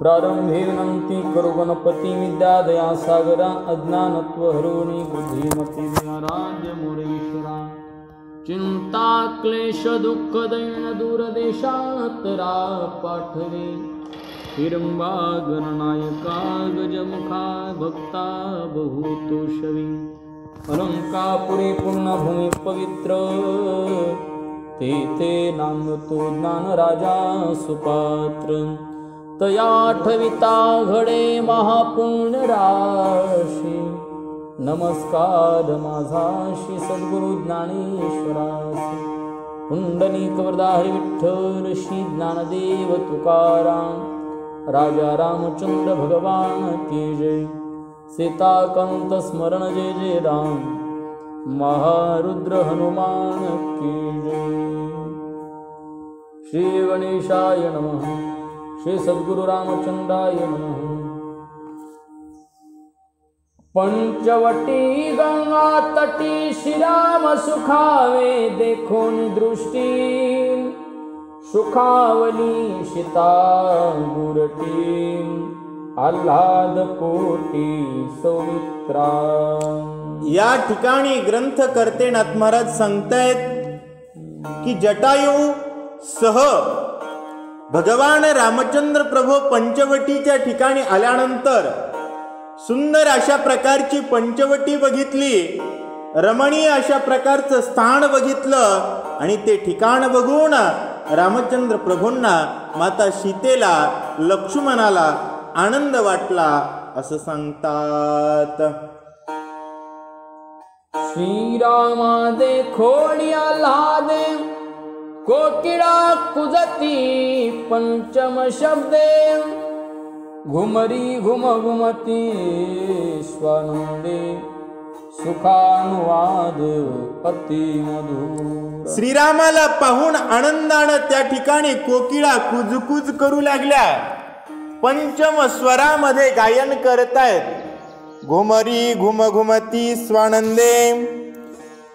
प्रारंभे विनंती करो गणपती विद्यादया सागरा अज्ञानत्व हरोणी बुद्धिमती राज्य मुरेश्वरा चिंता क्लेश दुःख दैन दूरदेशातरा पाठवे हिरंबा गणनायका गजमुखा भक्ता बहुतोषवी अलंकापुरी पूर्णभूमी पवित्र तेथे नामतो ज्ञान राजा सुपात्र तया ठविता घडे महापुण्य राशी नमस्कार माझा श्री सद्गुरु ज्ञानेश्वरासी पुंडलिक वरदा हरी विठ्ठल श्री ज्ञानदेव तुकाराम राजा रामचंद्र भगवान की जय सीताकांत स्मरण जय जय राम महारुद्र हनुमान की जय। श्री गणेशाय नमः श्री सद्गुरु रामचंद्राय नमः। पंचवटी गंगा तटी श्रीराम सुखावे देखोन दृष्टी सुखावली सीता गुरटी आल्हाद कोटी सौमित्रा। या ठिकाणी ग्रंथकर्ते नाथ महाराज सांगतायत की जटायू सह भगवान रामचंद्र प्रभू पंचवटीच्या ठिकाणी आल्यानंतर सुंदर अशा प्रकारची पंचवटी बघितली, रमणीय अशा प्रकारचं स्थान बघितलं आणि ते ठिकाण बघून रामचंद्र प्रभूंना माता सीतेला लक्ष्मणाला आनंद वाटला असं सांगतात। श्रीरामा देखोणी आल्हादे कोकिळा कुजती पंचम शब्दे घुमरी घुम घुमती स्वानंदे सुखानुवाद अति मधुर। श्रीरामाला पाहून आनंदानं त्या ठिकाणी कोकिळा कुजकुज करू लागल्या, पंचम स्वरामध्ये गायन करतायत। घुमरी घुम घुमती स्वानंदे,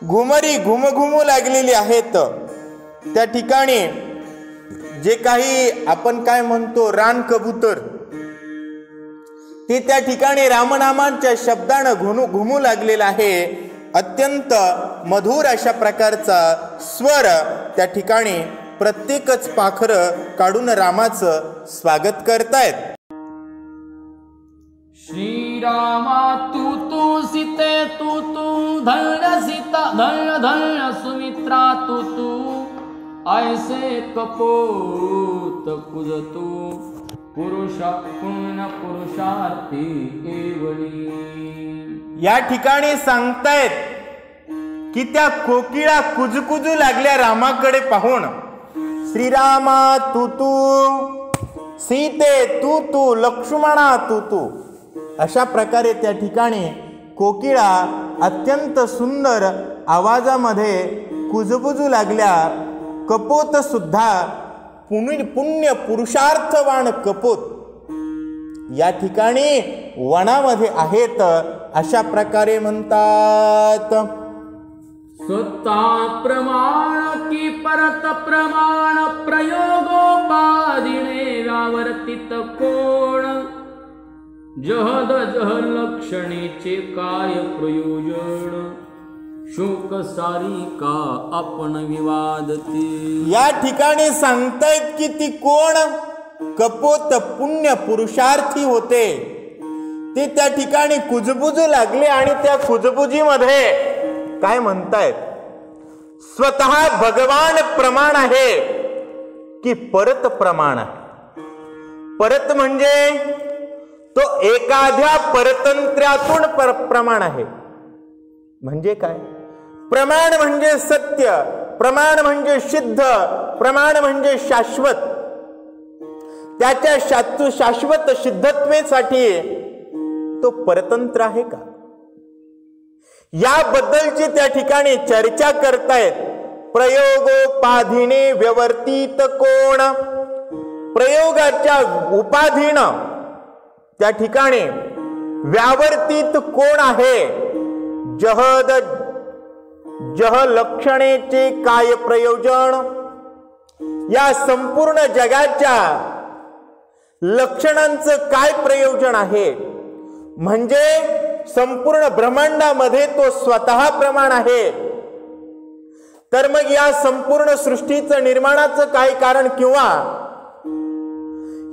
घुमरी घुम घुमू लागलेली आहेत। त्या ठिकाणी जे काही आपण काय म्हणतो रान कबूतर, ते त्या ठिकाणी रामनामांच्या शब्दानं घुमू लागलेला आहे। अत्यंत मधुर अशा प्रकारचा स्वर त्या ठिकाणी प्रत्येकच पाखरं काढून रामाचं स्वागत करतायत। श्रीरामा तू तू सीते तू तू धन्य सीता धन्य धन्य सुमित्रा तू तू ऐसे कपोत कुजतू पुरुषा पुण्य पुरुषार्थी एवढी। या ठिकाणी सांगतायत की त्या कोकिळा कुजकुजू लागल्या रामाकडे पाहून। श्रीरामा तू तू, सीते तू तू, लक्ष्मणा तू तू, अशा प्रकारे त्या ठिकाणी कोकिळा अत्यंत सुंदर आवाजामध्ये कुजबुजू लागल्या। कपोत सुद्धा पुण्य पुरुषार्थवान कपोत या ठिकाणी वनामध्ये आहेत अशा प्रकारे म्हणतात। स्वतः प्रमाण की परत प्रमाण प्रयोगोपाधिने व्यावर्तित कोण जहद जह लक्षणेचे काय प्रयोजन शोक सारी का आपण विवादते। या ठिकाणी सांगतायत की ती कोण कपोत पुण्य पुरुषार्थी होते, ते त्या ठिकाणी कुजबुजू लागले आणि त्या कुजबुजीमध्ये काय म्हणतायत, स्वतः भगवान प्रमाण आहे की परत प्रमाण आहे। परत म्हणजे तो एखाद्या परतंत्र्यातून प्रमाण आहे। म्हणजे काय? प्रमाण म्हणजे सत्य, प्रमाण म्हणजे सिद्ध, प्रमाण म्हणजे शाश्वत। त्याच्या शाश्वत सिद्धत्वेसाठी तो परतंत्र आहे का, याबद्दलची त्या ठिकाणी चर्चा करतायत। प्रयोगोपाधीने व्यवर्तित कोण, प्रयोगाच्या उपाधीनं त्या ठिकाणी व्यावर्तित कोण आहे, जह लक्षणेचे काय प्रयोजन। या संपूर्ण जगाच्या लक्षणांचं काय प्रयोजन आहे? म्हणजे संपूर्ण ब्रह्मांडामध्ये तो स्वतः प्रमाण आहे. तर मग या संपूर्ण सृष्टीचं निर्माणाचं काय कारण, किंवा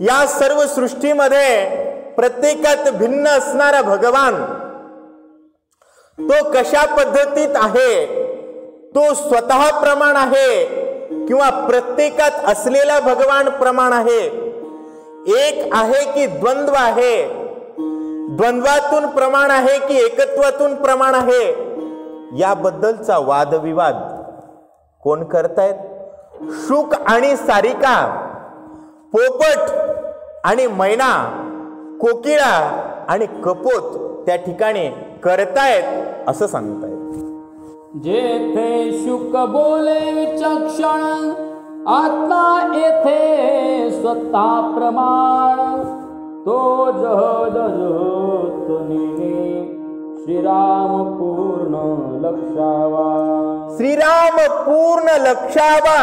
या सर्व सृष्टीमध्ये प्रत्येकात भिन्न असणारा भगवान तो कशा पद्धतीत आहे? तो स्वतः प्रमाण आहे किंवा प्रत्येकात असलेला भगवान प्रमाण आहे? एक आहे की द्वंद्व आहे? द्वंद्वातून प्रमाण आहे की एकत्वातून प्रमाण आहे? याबद्दलचा वादविवाद कोण करतायत? शुक आणि सारिका, पोपट आणि मैना, कोकिळा आणि कपोत त्या ठिकाणी करतायत असं सांगतायत. जेथे शुक बोले विचक्षण, आत्मा येथे स्वतः प्रमाण. तो जहद जहत नेने, श्रीराम पूर्ण लक्षावा. श्रीराम पूर्ण लक्षावा.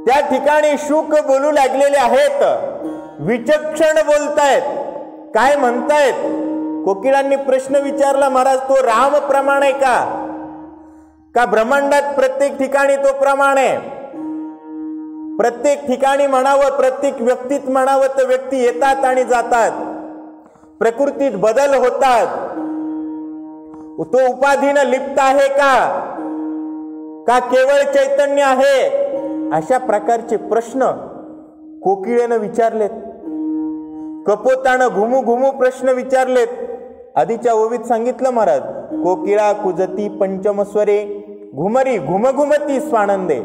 त्या ठिकाणी शुक बोलू लागलेले आहेत, विचक्षण बोलतायत. काय म्हणतायत? कोकिळांनी प्रश्न विचारला, महाराज तो राम प्रमाण आहे का ब्रह्मांडात प्रत्येक ठिकाणी तो प्रमाण आहे? प्रत्येक ठिकाणी म्हणावं, प्रत्येक व्यक्तीत म्हणावं तर व्यक्ती येतात आणि जातात, प्रकृतीत बदल होतात. तो उपाधीनं लिप्त आहे का केवळ चैतन्य आहे? अशा प्रकारचे प्रश्न कोकिळेनं विचारलेत. कपोतानं घुमू घुमू प्रश्न विचारलेत. आधीच्या ओवीत सांगितलं महाराज, कोकिळा कुजती पंचमस्वरे, घुमरी घुमघुमती स्वानंदे.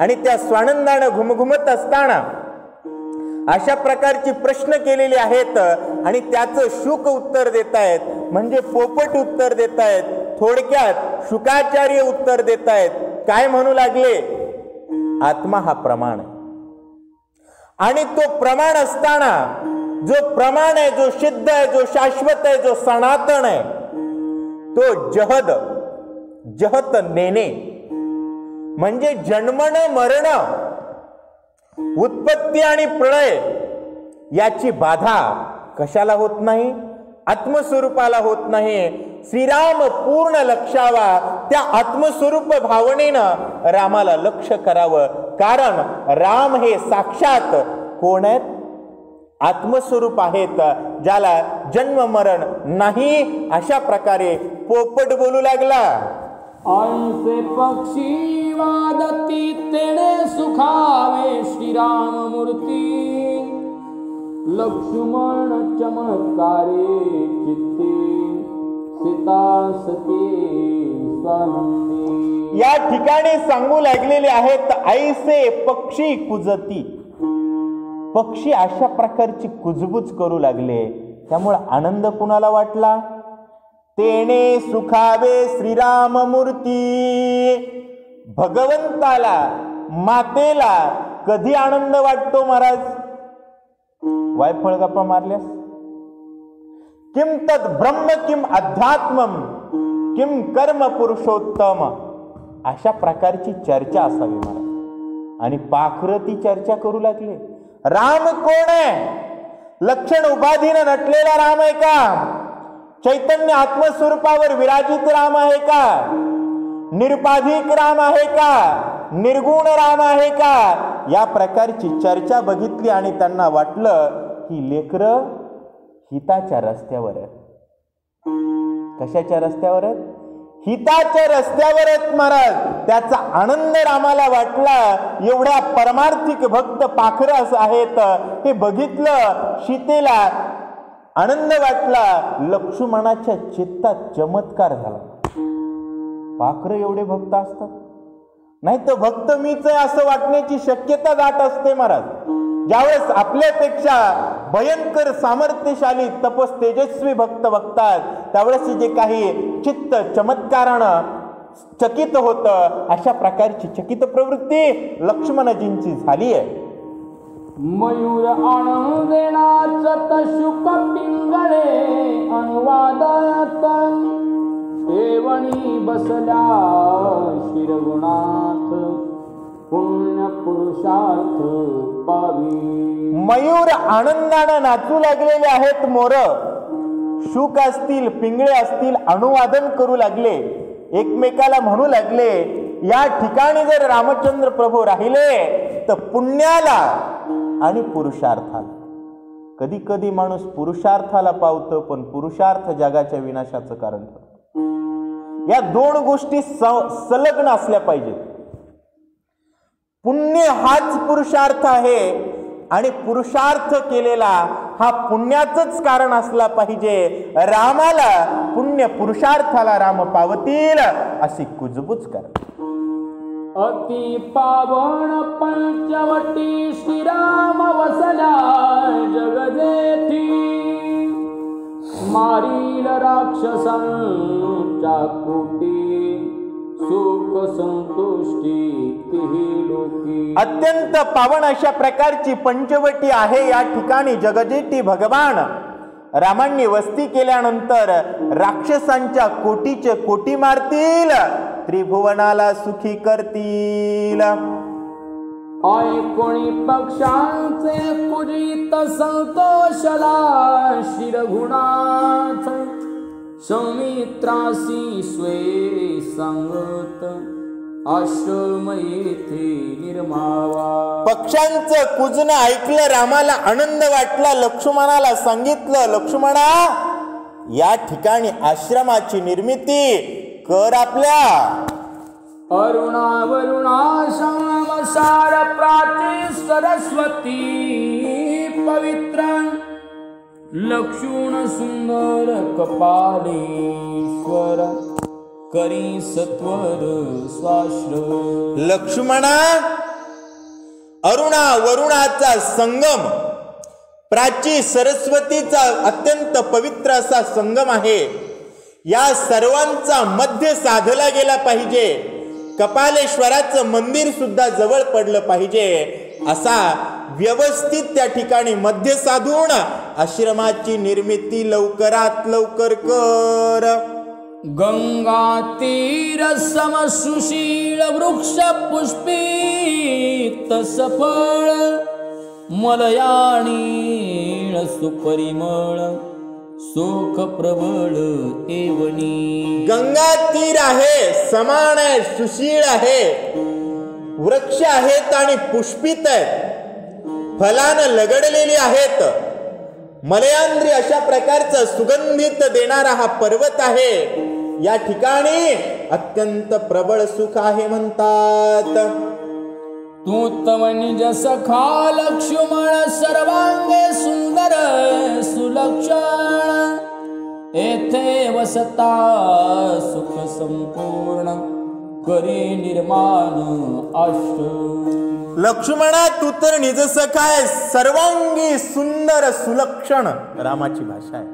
आणि त्या स्वानंदानं घुमघुमत असताना अशा प्रकारची प्रश्न केलेले आहेत आणि त्याचं शुक उत्तर देतायत, म्हणजे पोपट उत्तर देतायत. थोडक्यात शुकाचार्य उत्तर देतायत. काय म्हणू लागले? आत्मा हा प्रमाण आहे. आणि तो प्रमाण असताना जो प्रमाण आहे, जो सिद्ध आहे, जो शाश्वत आहे, जो सनातन आहे, तो जहत नेणे, म्हणजे जन्मन मरण, उत्पत्ती आणि प्रलय याची बाधा कशाला होत नाही? आत्मस्वरूपाला होत नाही. श्रीराम पूर्ण लक्षावा. त्या आत्मस्वरूप भावनेनं रामाला लक्ष करावं. कारण राम हे साक्षात कोण आहेत? आत्मस्वरूप आहेत, ज्याला जन्म मरण नाही. अशा प्रकारे पोपट बोलू लागला. ऐसे पक्षी वादती तेणे सुखावे, श्रीराम मूर्ती. लक्ष्मण चमत्कारे चित्ते, सीता सती स्वानंदी. या ठिकाणी सांगू लागलेले आहेत, ऐसे पक्षी कुजती. पक्षी अशा प्रकारची कुजबुज करू लागले. त्यामुळे आनंद कुणाला वाटला? तेणे सुखावे श्रीराम मूर्ती. भगवंताला, मातेला कधी आनंद वाटतो महाराज? वायफळ गप्पा मारल्यास. किम तद ब्रह्म किम अध्यात्मम किम कर्म पुरुषोत्तम. अशा प्रकारची चर्चा असावी महाराज. आणि पाखरं ती चर्चा करू लागले. राम कोण आहे? लक्षण उपाधीनं नटलेला राम आहे का? चैतन्य आत्मस्वरूपावर विराजित राम आहे का? निरुपाधिक राम आहे का? निर्गुण राम आहे का? या प्रकारची चर्चा बघितली आणि त्यांना वाटलं ही लेकरं हिताच्या रस्त्यावर आहेत. कशाच्या रस्त्यावर आहेत? हिताच्या रस्त्यावर आहेत महाराज. त्याचा आनंद रामाला वाटला. एवढ्या परमार्थिक भक्त पाखरस आहेत हे बघितलं. सीतेला आनंद वाटला. लक्ष्मणाच्या चित्तात चमत्कार झाला. पाखरं एवढे भक्त असतात? नाही तर भक्त मीच आहे असं वाटण्याची शक्यता दाट असते महाराज. ज्यावेळेस आपल्यापेक्षा भयंकर सामर्थ्यशाली तपस तेजस्वी भक्त बघतात त्यावेळेस जे काही चित्त चमत्कारानं चकित होतं, अशा प्रकारची चकित प्रवृत्ती लक्ष्मणजींची झाली आहे. मयूर आनंदेनाच शुक पिंगळे अनुवादात, एवणी बसल्या शिरगुणात. पुण्य पुरुषार्थ पावी. मयूर आनंदानं नाचू लागलेले आहेत. मोर शुक असतील, पिंगळे असतील, अनुवादन करू लागले, एकमेकाला म्हणू लागले, या ठिकाणी जर रामचंद्र प्रभू राहिले तर पुण्याला आणि पुरुषार्थाला. कधी कधी माणूस पुरुषार्थाला पावतो, पण पुरुषार्थ जगाच्या विनाशाचं कारण ठरतो. या दोन गोष्टी संलग्न असल्या पाहिजेत. पुण्य हाच पुरुषार्थ आहे आणि पुरुषार्थ केलेला हा पुण्याचंच कारण असला पाहिजे. रामाला पुण्य पुरुषार्थाला राम पावतील अशी कुजबूज करा. अति पावन पंचवटी श्रीराम वसला जगदेठी. मारील राक्षसांच्या कोटी सुख संतुष्टी तिही लोकी. अत्यंत पावन अशा प्रकारची पंचवटी आहे. या ठिकाणी जगजेठी भगवान रामांनी वस्ती केल्यानंतर राक्षसांच्या कोटीचे कोटी मारतील, त्रिभुवनाला सुखी करतील. ऐकोणी पक्षांचे कुजित संतोषला शिरघुणाथ. सौमित्रासी स्वे सांगत आश्रम येथे निर्मावा. पक्षांचं कुजणं ऐकलं, रामाला आनंद वाटला. लक्ष्मणाला सांगितलं, लक्ष्मणा या ठिकाणी आश्रमाची निर्मिती कर आपल्या. अरुणा वरुणा समसार प्राची सरस्वती पवित्र. लक्ष्मण सुंदर कपालेश्वर करी सत्वर स्वाश्रय. लक्ष्मणा अरुणा वरुणाचा संगम, प्राची सरस्वतीचा अत्यंत पवित्र असा संगम आहे. या सर्वांचा मध्य साधला गेला पाहिजे. कपालेश्वराचं मंदिर सुद्धा जवळ पडलं पाहिजे. असा व्यवस्थित त्या ठिकाणी मध्य साधून आश्रमाची निर्मिती लवकरात लवकर कर. गंगा तीर समसुशील वृक्ष पुष्पित सफळ. मलयाणी सुपरिमळ सुख प्रबळ एवनी. गंगा तीर आहे, समान आहे, सुशील आहे, वृक्ष आहेत आणि पुष्पित आहेत, फलानं लगडलेली आहेत. मलयांद्री अशा प्रकारचं सुगंधित देणारा हा पर्वत आहे. या ठिकाणी अत्यंत प्रबळ सुख आहे म्हणतात. तू तव निज सखा लक्ष्मण सर्वांगे सुंदर सुलक्षण. येथे वसता सुख संपूर्ण करी निर्माण आश्रय. लक्ष्मणा तू तर निज सखा आहे, सर्वांगी सुंदर सुलक्षण रामाची भाषा आहे.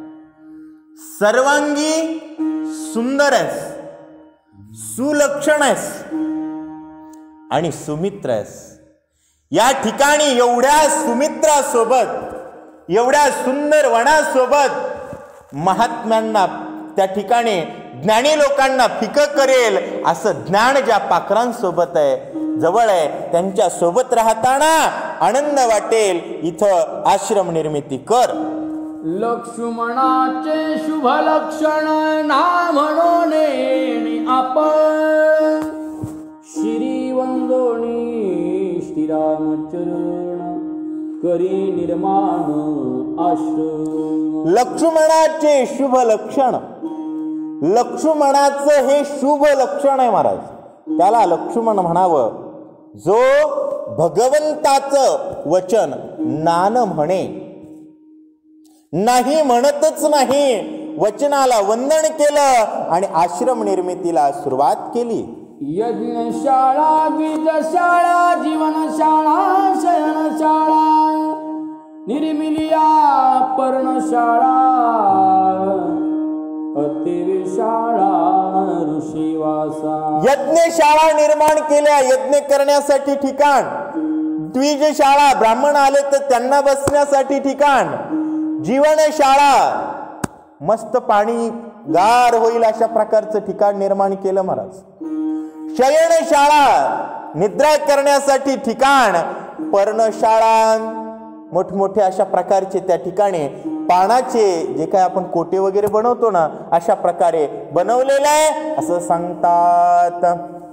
सर्वांगी सुंदर आहेस, सुलक्षण आहेस आणि सुमित्र आहेस. या ठिकाणी एवढ्या सुमित्रासोबत, एवढ्या सुंदर वनासोबत महात्म्यांना त्या ठिकाणी ज्ञानी लोकांना फिकं करेल असं ज्ञान ज्या पाखरांसोबत आहे, जवळ आहे, त्यांच्या सोबत राहताना आनंद वाटेल. इथं आश्रम निर्मिती कर. लक्ष्मणाचे शुभ लक्षण ना म्हणून आपण. श्री वंदोणी श्रीरामचरण करी निर्माण आश्रम. लक्ष्मणाचे शुभ लक्षण, लक्ष्मणाचं हे शुभ लक्षण आहे महाराज. त्याला लक्ष्मण म्हणावं जो भगवंताचं वचन नान म्हणे, नाही म्हणतच नाही, वचनाला वंदन केलं आणि आश्रम निर्मितीला सुरुवात केली. यज्ञशाळा द्विजशाळा जीवनशाळा शयनशाळा निर्मिलिया पर्णशाळा अतिविशाळा ऋषीवासा. यज्ञशाळा निर्माण केल्या, यज्ञ करण्यासाठी ठिकाण. द्विजशाळा ब्राह्मण आले तर त्यांना बसण्यासाठी ठिकाण. जीवनशाळा मस्त पाणी गार होईल अशा प्रकारचं ठिकाण निर्माण केलं महाराज. शयनशाळा निद्रा करण्यासाठी ठिकाण, पर्णशाळा, मोठमोठे अशा प्रकारचे त्या ठिकाणी पानाचे जे काय आपण कोटे वगैरे बनवतो ना, अशा प्रकारे बनवलेलं आहे असं सांगतात.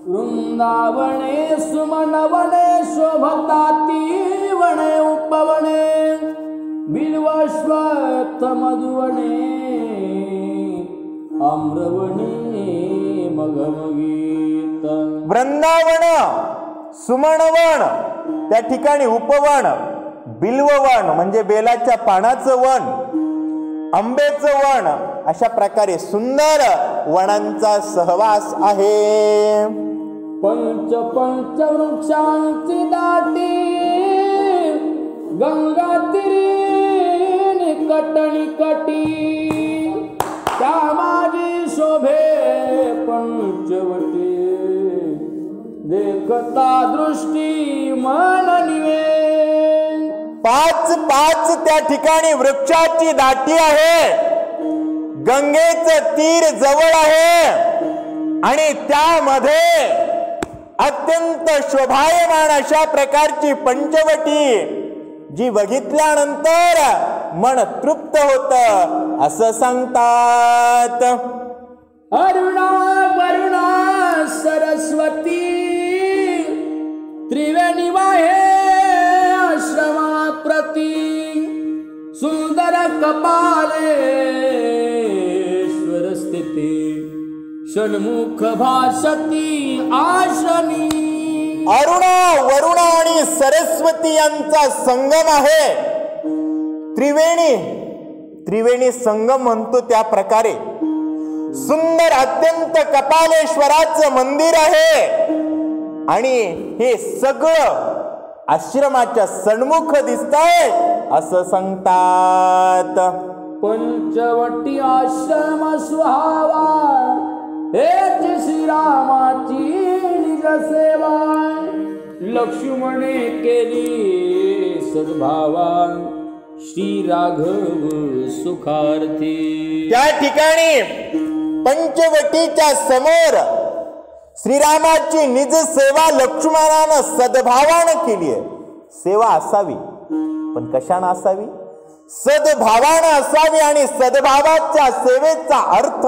वृंदावने सुमनवने शोभताती वने उपवने बिल्वश्वत्थ मधुवने आम्रवने मगमगीत. वृंदावन, सुमनवन, त्या ठिकाणी उपवन, बिल्ववन म्हणजे बेलाच्या पानाचं वन, आंब्याचं वन, अशा प्रकारे सुंदर वनांचा सहवास आहे. पंच पंच वृक्षांची दाटी गंगा तीरी निकट निकटी त्या माझी शोभे पंचवटी देखता दृष्टी मन निवे. पाच पाच त्या ठिकाणी वृक्षाची दाटी आहे, गंगेचं तीर जवळ आहे आणि त्यामध्ये अत्यंत शोभायमान अशा प्रकारची पंचवटी जी बघितल्यानंतर मन तृप्त होत असं सांगतात. अरुणा वरुणा सरस्वती त्रिवेणी वाहे आश्रमा प्रती सुंदर कपालेश्वर स्थिती षण्मुख भासती आश्रमी. अरुणा वरुणा आणि सरस्वती यांचा संगम आहे. त्रिवेणी संगम म्हणतो त्या प्रकारे सुंदर अत्यंत कपालेश्वराचं मंदिर आहे आणि हे सगळं आश्रमाच्या सन्मुख दिसतंय असं सांगतात. पंचवटी आश्रम सुहावा हेच श्रीरामाची निज सेवा लक्ष्मणे केली सद्भावा श्री राघव सुखार्थी. त्या ठिकाणी पंचवटीच्या समोर श्रीरामाची निज सेवा लक्ष्मणानं सद्भावानं केली आहे. सेवा असावी पण कशानं असावी? सद्भावानं असावी आणि सद्भावाच्या सेवेचा अर्थ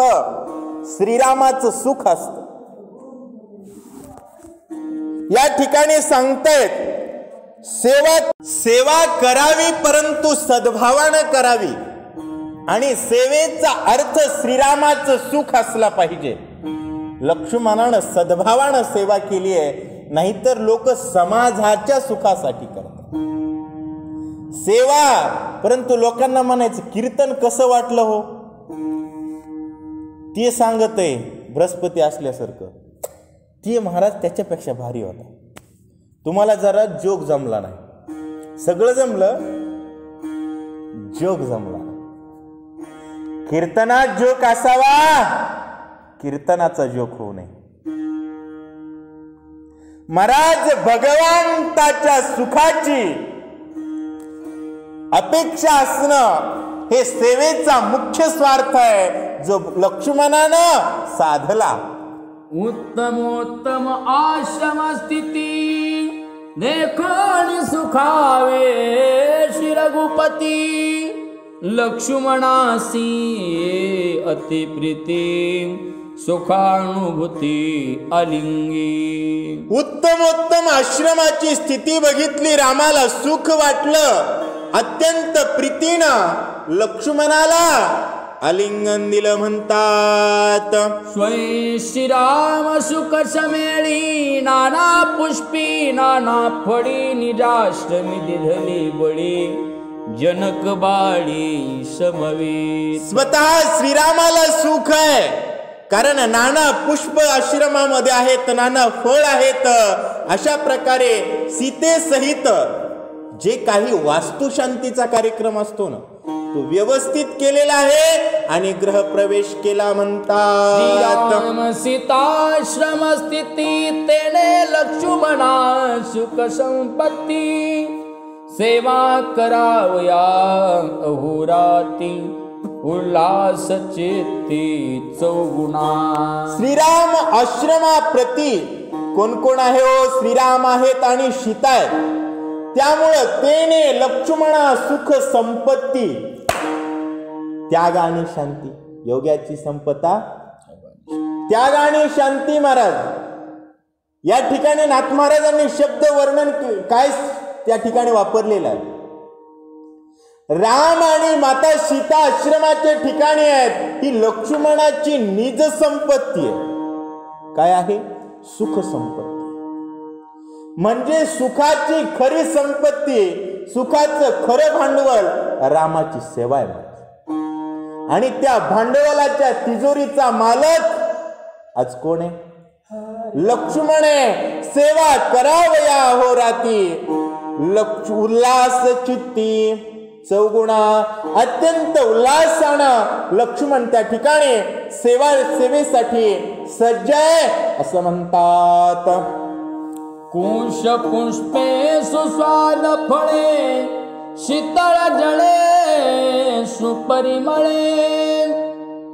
श्रीरामाचं सुख असतं. या ठिकाणी सांगतायत सेवा करावी परंतु सद्भावानं करावी आणि सेवेचा अर्थ श्रीरामाचं सुख असला पाहिजे. लक्ष्मणानं सद्भावानं सेवा केली आहे, नाहीतर लोक समाजाच्या सुखासाठी करतात सेवा. परंतु लोकांना म्हणायचं कीर्तन कसं वाटलं हो, ते सांगत आहे बृहस्पती असल्यासारखं. ते महाराज त्याच्यापेक्षा भारी होता. तुम्हाला जरा जोक जमला नाही, सगळं जमलं, जोक जमला नाही. कीर्तनात जोक असावा, कीर्तनाचा जोक होऊ नये. महाराज भगवंताच्या सुखाची अपेक्षा असणं हे सेवेचा मुख्य स्वार्थ आहे, जो लक्ष्मणानं साधला. उत्तमोत्तम आश्रम स्थिती देखोनी सुखावे श्री रघुपती लक्ष्मणासी अतिप्रीती सुखानुभूती आलिंगी. उत्तमोत्तम आश्रमाची स्थिती बघितली, रामाला सुख वाटलं, अत्यंत प्रीतीनं लक्ष्मणाला आलिंगन दिलं म्हणतात. स्वयं श्रीराम सुख समेळी नाना पुष्पी नाना फळी निजाष्टमी दिधली बळी जनक बाळी समवेत. स्वतः श्रीरामाला सुख आहे, कारण नाना पुष्प आश्रमामध्ये आहेत, नाना फळ आहेत. अशा प्रकारे सीतेसहित जे काही वास्तुशांतीचा कार्यक्रम असतो ना, तो व्यवस्थित केलेला आहे आणि गृहप्रवेश केला म्हणतात. सीताश्रम स्थिती तेने लक्ष्मणा सुख संपत्ती सेवा करावया अहोराती उल्हास चेती चौगुणा. श्रीराम आश्रमाप्रती कोण कोण आहे हो? श्रीराम आहेत आणि सीता आहेत. त्यामुळं तेने लक्ष्मणा सुख संपत्ती, त्याग आणि शांती. योग्याची संपदा त्याग आणि शांती. महाराज या ठिकाणी नाथ महाराजांनी शब्द वर्णन काय त्या ठिकाणी वापरलेलं आहे. राम आणि माता सीता आश्रमाच्या ठिकाणी आहेत. ही लक्ष्मणाची निज संपत्ती आहे. काय आहे? सुख संपत्ती. म्हणजे सुखाची खरी संपत्ती, सुखाचं खरं भांडवल रामाची सेवा आहे. आणि त्या भांडवलाच्या तिजोरीचा मालक आज कोण आहे? लक्ष्मण आहे. सेवा करावया हो राती, उल्हास चित्ती चौगुणा. अत्यंत उल्हासानं लक्ष्मण त्या ठिकाणी सेवेसाठी सज्ज आहे असं म्हणतात. कुश पुष्पे सुस्वाद फळे, शीतळ जळे सुपरिमळे,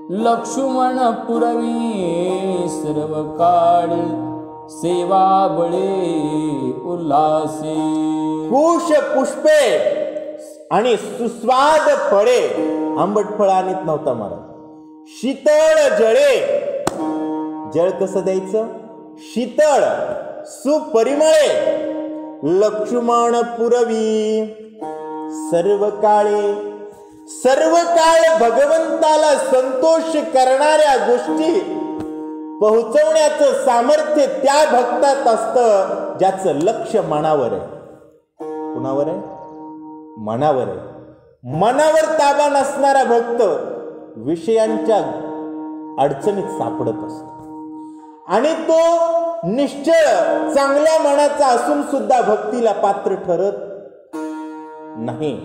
लक्ष्मण पुरवी सर्व काळी, सेवा बळे उल्हासे. कुश पुष्पे आणि सुस्वाद फळे, आंबट फळ आणत नव्हता महाराज. शीतळ जळे, जळ कसं द्यायचं? शीतळ. सुपरिमळे, लक्ष्मण पुरवी सर्व काळे. सर्व काळ भगवंताला संतोष करणाऱ्या गोष्टी पोहोचवण्याचं सामर्थ्य त्या भक्तात असतं ज्याचं लक्ष मनावर आहे. कुणावर आहे? मनावर आहे. मनावर ताबा नसणारा भक्त विषयांच्या अडचणीत सापडत असतो. आणि तो निश्चय चांगल्या मनाचा असून सुद्धा भक्तीला पात्र ठरत नाही.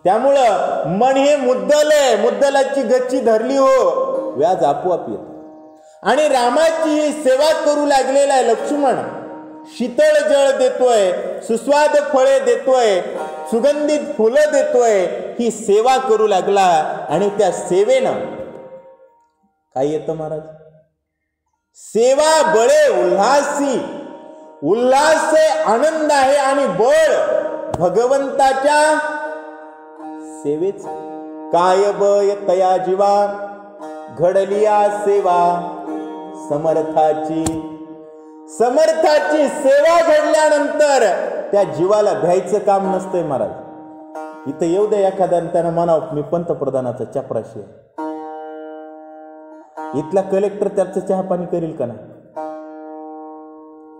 त्यामुळं मन हे मुद्दल आहे. मुद्दलाची गच्ची धरली हो, व्याज आपोआप येत. आणि रामाची ही सेवा करू लागलेला आहे लक्ष्मण. शीतळ जळ देतोय, सुस्वाद फळे देतोय, सुगंधित फुलं देतोय. ही सेवा करू लागला. आणि त्या सेवेनं काय येतं महाराज? सेवा बळे उल्हासी. उल्हास आनंद आहे आणि बळ भगवंताच्या सेवेच. काय बय तया जीवा, घडलिया सेवा समर्थाची. समर्थाची सेवा घडल्यानंतर त्या जीवाला भ्यायचं काम नसतंय महाराज. इथं येऊ दे एखाद्या त्यानं म्हणावं मी पंतप्रधानाचा चपराशी आहे. इथला कलेक्टर त्याचं चहा पाणी करील का नाही?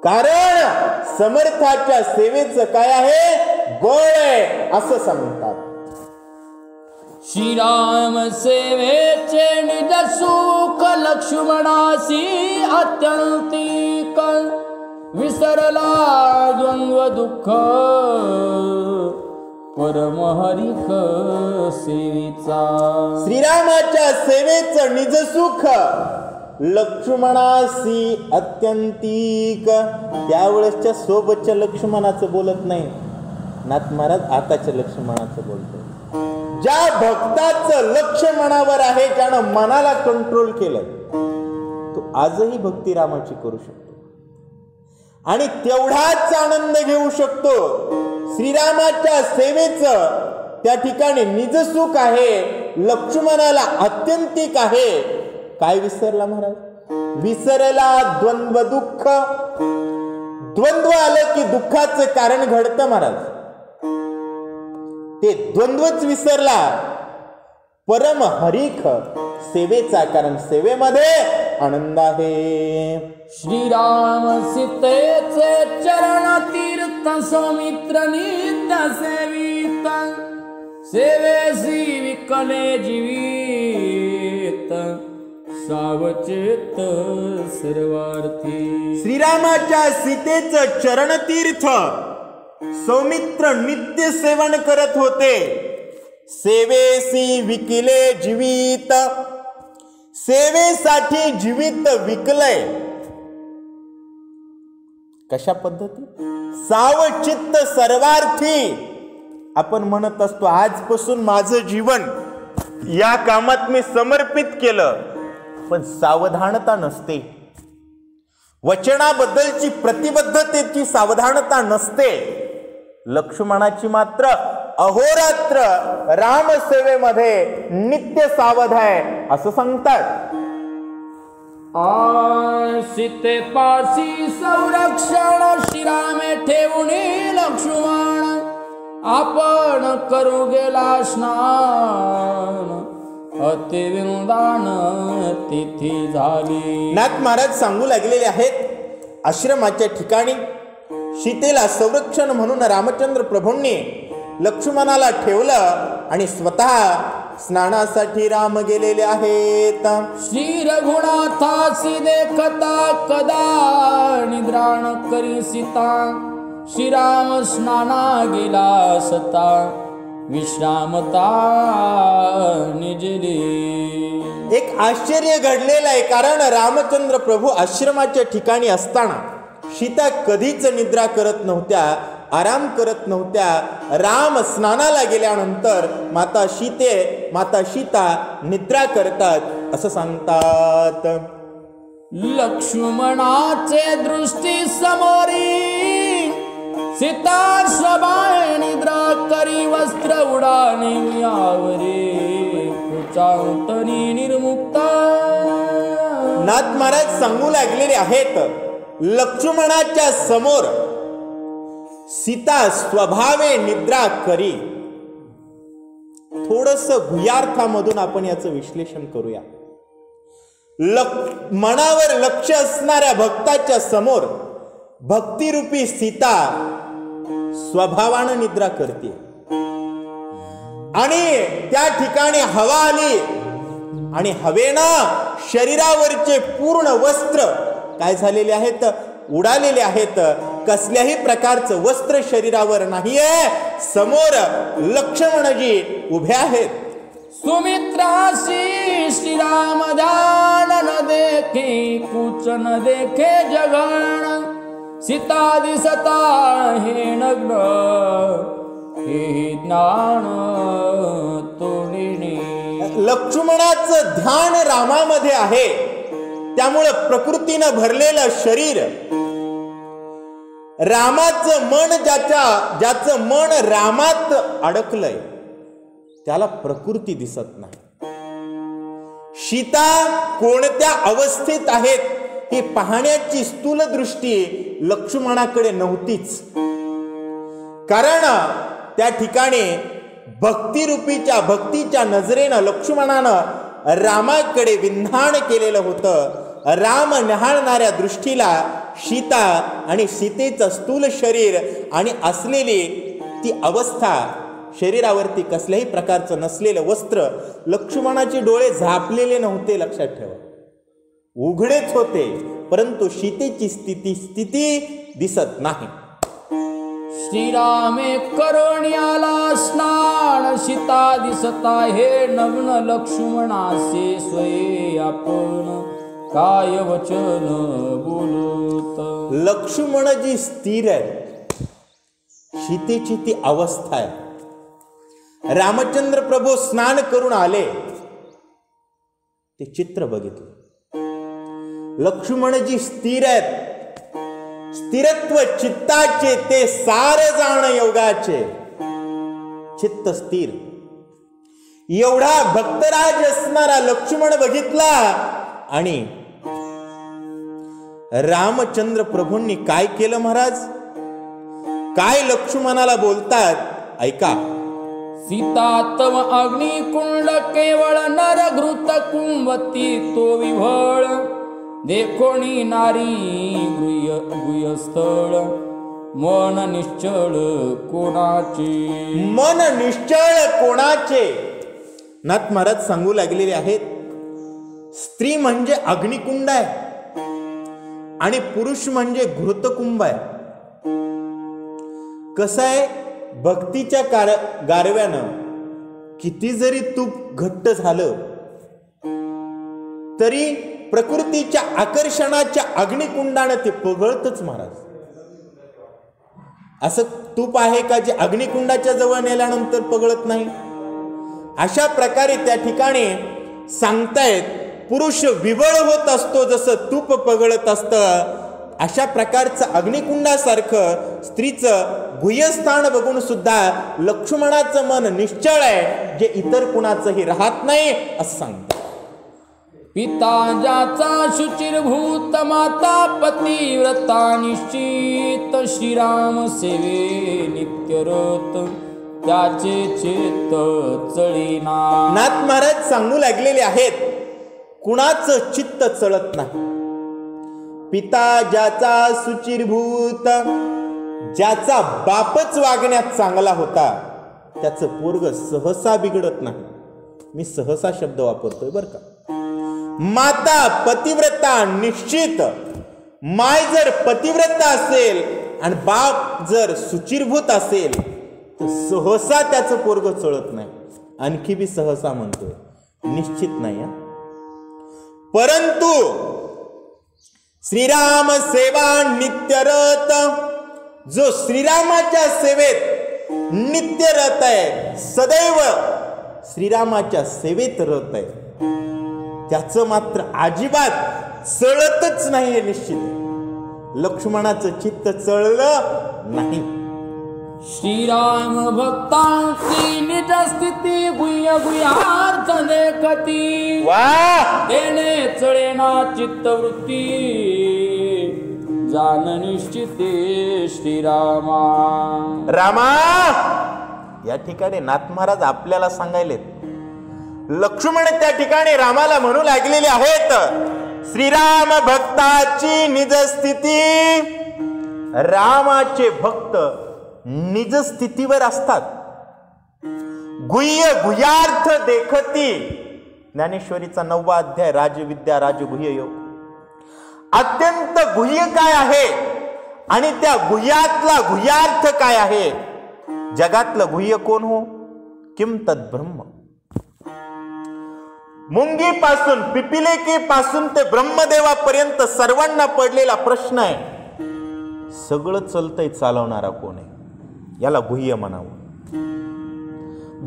कारण समर्थाच्या सेवेचं काय आहे? बळ आहे असं सांगतात. श्रीराम सेवेचे निज सुख, लक्ष्मणासी अत्यंतिक, विसरला द्वंद्व दुःख, परमहरिख सेवेचा. श्रीरामाच्या सेवेचं निज सुख लक्ष्मणासी अत्यंतिक. त्यावेळेसच्या सोबतच्या लक्ष्मणाचं बोलत नाही नाथ महाराज, आताच्या लक्ष्मणाचं बोलतो. ज्या भक्ताचं लक्ष मनावर आहे, ज्यानं मनाला कंट्रोल केलं, तो आजही भक्ती रामाची करू शकतो आणि तेवढाच आनंद घेऊ शकतो. श्रीरामाच्या सेवेचं त्या ठिकाणी निज सुख आहे, लक्ष्मणाला अत्यंतिक आहे. काय विसरला महाराज? विसरला द्वंद्व दुःख. द्वंद्व आलं की दुःखाचं कारण घडतं महाराज. ते द्वंद्वच विसरला. परम हरिख सेवेचा, कारण सेवेमध्ये आनंद आहे. श्रीराम सीतेचे चरण तीर्थ, सौमित्र नित्य सेवित, सेवेसी विकले जीवित, सावचेत सर्वार्थी. श्रीरामाच्या सीतेचं चरणतीर्थ सौमित्र नित्य सेवन करत होते. सेवेसी विकिले जीवित, सेवेसाठी जीवित विकलय. कशा पद्धती? सावचित्त सर्वार्थी. आपण म्हणत असतो आजपासून माझं जीवन या कामात मी समर्पित केलं, पण सावधानता नसते. वचनाबद्दलची प्रतिबद्धतेची सावधानता नसते. लक्ष्मणाची मात्र अहोरात्र रामसेवेमध्ये नित्य सावध आहे असं सांगतात. सीतेपाशी संरक्षण श्रीरामे ठेवणी लक्ष्मण आपण करू गेला स्नान अतिविंदान तिथी झाली. नाथ महाराज सांगू लागलेले आहेत आश्रमाच्या ठिकाणी सीतेला संरक्षण म्हणून रामचंद्र प्रभूंनी लक्ष्मणाला ठेवलं आणि स्वतः स्नानासाठी राम गेलेले आहेत. श्री रघुनाथासी देखता कदा निद्राण करी सीता श्रीराम स्नाना गेला सता विश्रामता निजली. एक आश्चर्य घडलेलं आहे, कारण रामचंद्र प्रभू आश्रमाच्या ठिकाणी असताना सीता कधीच निद्रा करत नव्हत्या, आराम करत नव्हत्या. राम स्नानाला गेल्यानंतर माता सीता निद्रा करतात असं सांगतात. लक्ष्मणाचे दृष्टी समोरी सीता स्वभाव निद्रा करी वस्त्र उडाने यावरे कुचांतनी निर्मुक्ता. नाथ महाराज सांगू लागलेले आहेत लक्ष्मणाच्या समोर सीता स्वभावे निद्रा करी. थोडस भूयार्थामधून आपण याचं विश्लेषण करूया. मनावर लक्ष असणाऱ्या भक्ताच्या समोर भक्तिरूपी सीता स्वभावानं निद्रा करते आणि त्या ठिकाणी हवा आली आणि हवेनं शरीरावरचे पूर्ण वस्त्र काय झालेले आहेत, उडालेले आहेत. कसल्याही प्रकारचं वस्त्र शरीरावर नाहीये. समोर लक्ष्मणजी उभे आहेत. सुमित्रासी श्रीराम ध्यान न देखे कुच न देखे जगण सीता दिसता हे नग्न हे ज्ञान तोडिणे. लक्ष्मणाचं ध्यान रामामध्ये आहे, त्यामुळं प्रकृतीनं भरलेलं शरीर, रामाचं मन ज्याचं मन रामात अडकलंय त्याला प्रकृती दिसत नाही. सीता कोणत्या अवस्थेत आहेत ही पाहण्याची स्थूल दृष्टी लक्ष्मणाकडे नव्हतीच, कारण त्या ठिकाणी भक्तीच्या नजरेनं लक्ष्मणानं रामाकडे विंधाण केलेलं होतं. राम निहाळणाऱ्या दृष्टीला सीता आणि सीतेचं स्थूल शरीर आणि असलेली ती अवस्था, शरीरावरती कसल्याही प्रकारचं नसलेलं वस्त्र, लक्ष्मणाचे डोळे झापलेले नव्हते, लक्षात ठेवा, उघडेच होते, परंतु सीतेची स्थिती दिसत नाही. श्रीरामे करुण्याला स्नान सीता दिसता हे नग्न लक्ष्मणासे स्वये आपण काय वचन बोलत. लक्ष्मण जी स्थिर आहे, सीतेची ती अवस्था आहे. रामचंद्र प्रभू स्नान करून आले, ते चित्र बघितलं. लक्ष्मणजी स्थिर आहेत. स्थिरत्व चित्ताचे ते सार जाण योगाचे. चित्त स्थिर. एवढा भक्तराज असणारा लक्ष्मण बघितला आणि रामचंद्र प्रभूंनी काय केलं महाराज, काय लक्ष्मणाला बोलतात ऐका. सीता तव अग्निकुंड केवळ नरघृत कुंभती तो विभळ देखोणी नारी गुह्यस्थळ मन निश्चळ कोणाचे. मन निश्चळ कोणाचे. नाथ महाराज सांगू लागलेले आहेत स्त्री म्हणजे अग्निकुंड आहे आणि पुरुष म्हणजे घृतकुंभ आहे. कसं आहे, भक्तीच्या गारव्यानं किती जरी तूप घट्ट झालं तरी प्रकृतीच्या आकर्षणाच्या अग्निकुंडाने ते पगळतच महाराज. असं तूप आहे का जे अग्निकुंडाच्या जवळ नेल्यानंतर पगळत नाही. अशा प्रकारे त्या ठिकाणी सांगतायत पुरुष विबळ होत असतो जसं तूप पगळत असतं, अशा प्रकारचं अग्निकुंडासारखं स्त्रीचं गुह्यस्थान बघून सुद्धा लक्ष्मणाचं मन निश्चळ आहे, जे इतर कुणाचंही राहत नाही असं सांगतो. पिता ज्याचा शुचिर्भूत, माता पतिव्रता निश्चित, श्रीराम सेवे नित्यरत, त्याचे चित्त चळेना. नाथ महाराज सांगू लागलेले आहेत, कुणाचं चित्त चळत नाही. पिता ज्याचा शुचिर्भूत, ज्याचा बापच वागण्यात चांगला होता, त्याचं पोरग सहसा बिघडत नाही. मी सहसा शब्द वापरतोय बर का. माता पतिव्रता निश्चित, माय जर पतिव्रता असेल आणि बाप जर शुचिर्भूत असेल तर सहसा त्याचं पोरग चळत नाही. आणखी बी सहसा म्हणतोय, निश्चित नाही. परंतु श्रीराम सेवा नित्यरत, जो श्रीरामाच्या सेवेत नित्यरत आहे, सदैव श्रीरामाच्या सेवेत रत आहे, त्याचं मात्र अजिबात चळतच नाही हे निश्चित. लक्ष्मणाचं चित्त चळलं नाही. श्रीराम भक्तांची निज स्थिती, गुह्य गुह्यार्थ देखती, तेने चळेना चित्तवृत्ती, जान निश्चिते श्रीरामा. रामा, या ठिकाणी नाथ महाराज आपल्याला सांगायलेत, लक्ष्मण त्या ठिकाणी रामाला म्हणू लागलेले आहेत, श्रीराम भक्ताची निज स्थिती. रामाचे भक्त निज स्थितीवर असतात. गुह्य गुह्यार्थ देखती, ज्ञानेश्वरीचा 9वा अध्याय, राजविद्या राजगुह्य योग. अत्यंत गुह्य काय आहे आणि त्या गुह्यातला गुह्यार्थ काय आहे. जगातलं गुह्य कोण हो? किम तद ब्रह्म. मुंगीपासून पिपिलेकीपासून ते ब्रह्मदेवापर्यंत सर्वांना पडलेला प्रश्न आहे, सगळं चलतंय, चालवणारा कोण आहे? याला गुह्य म्हणावं.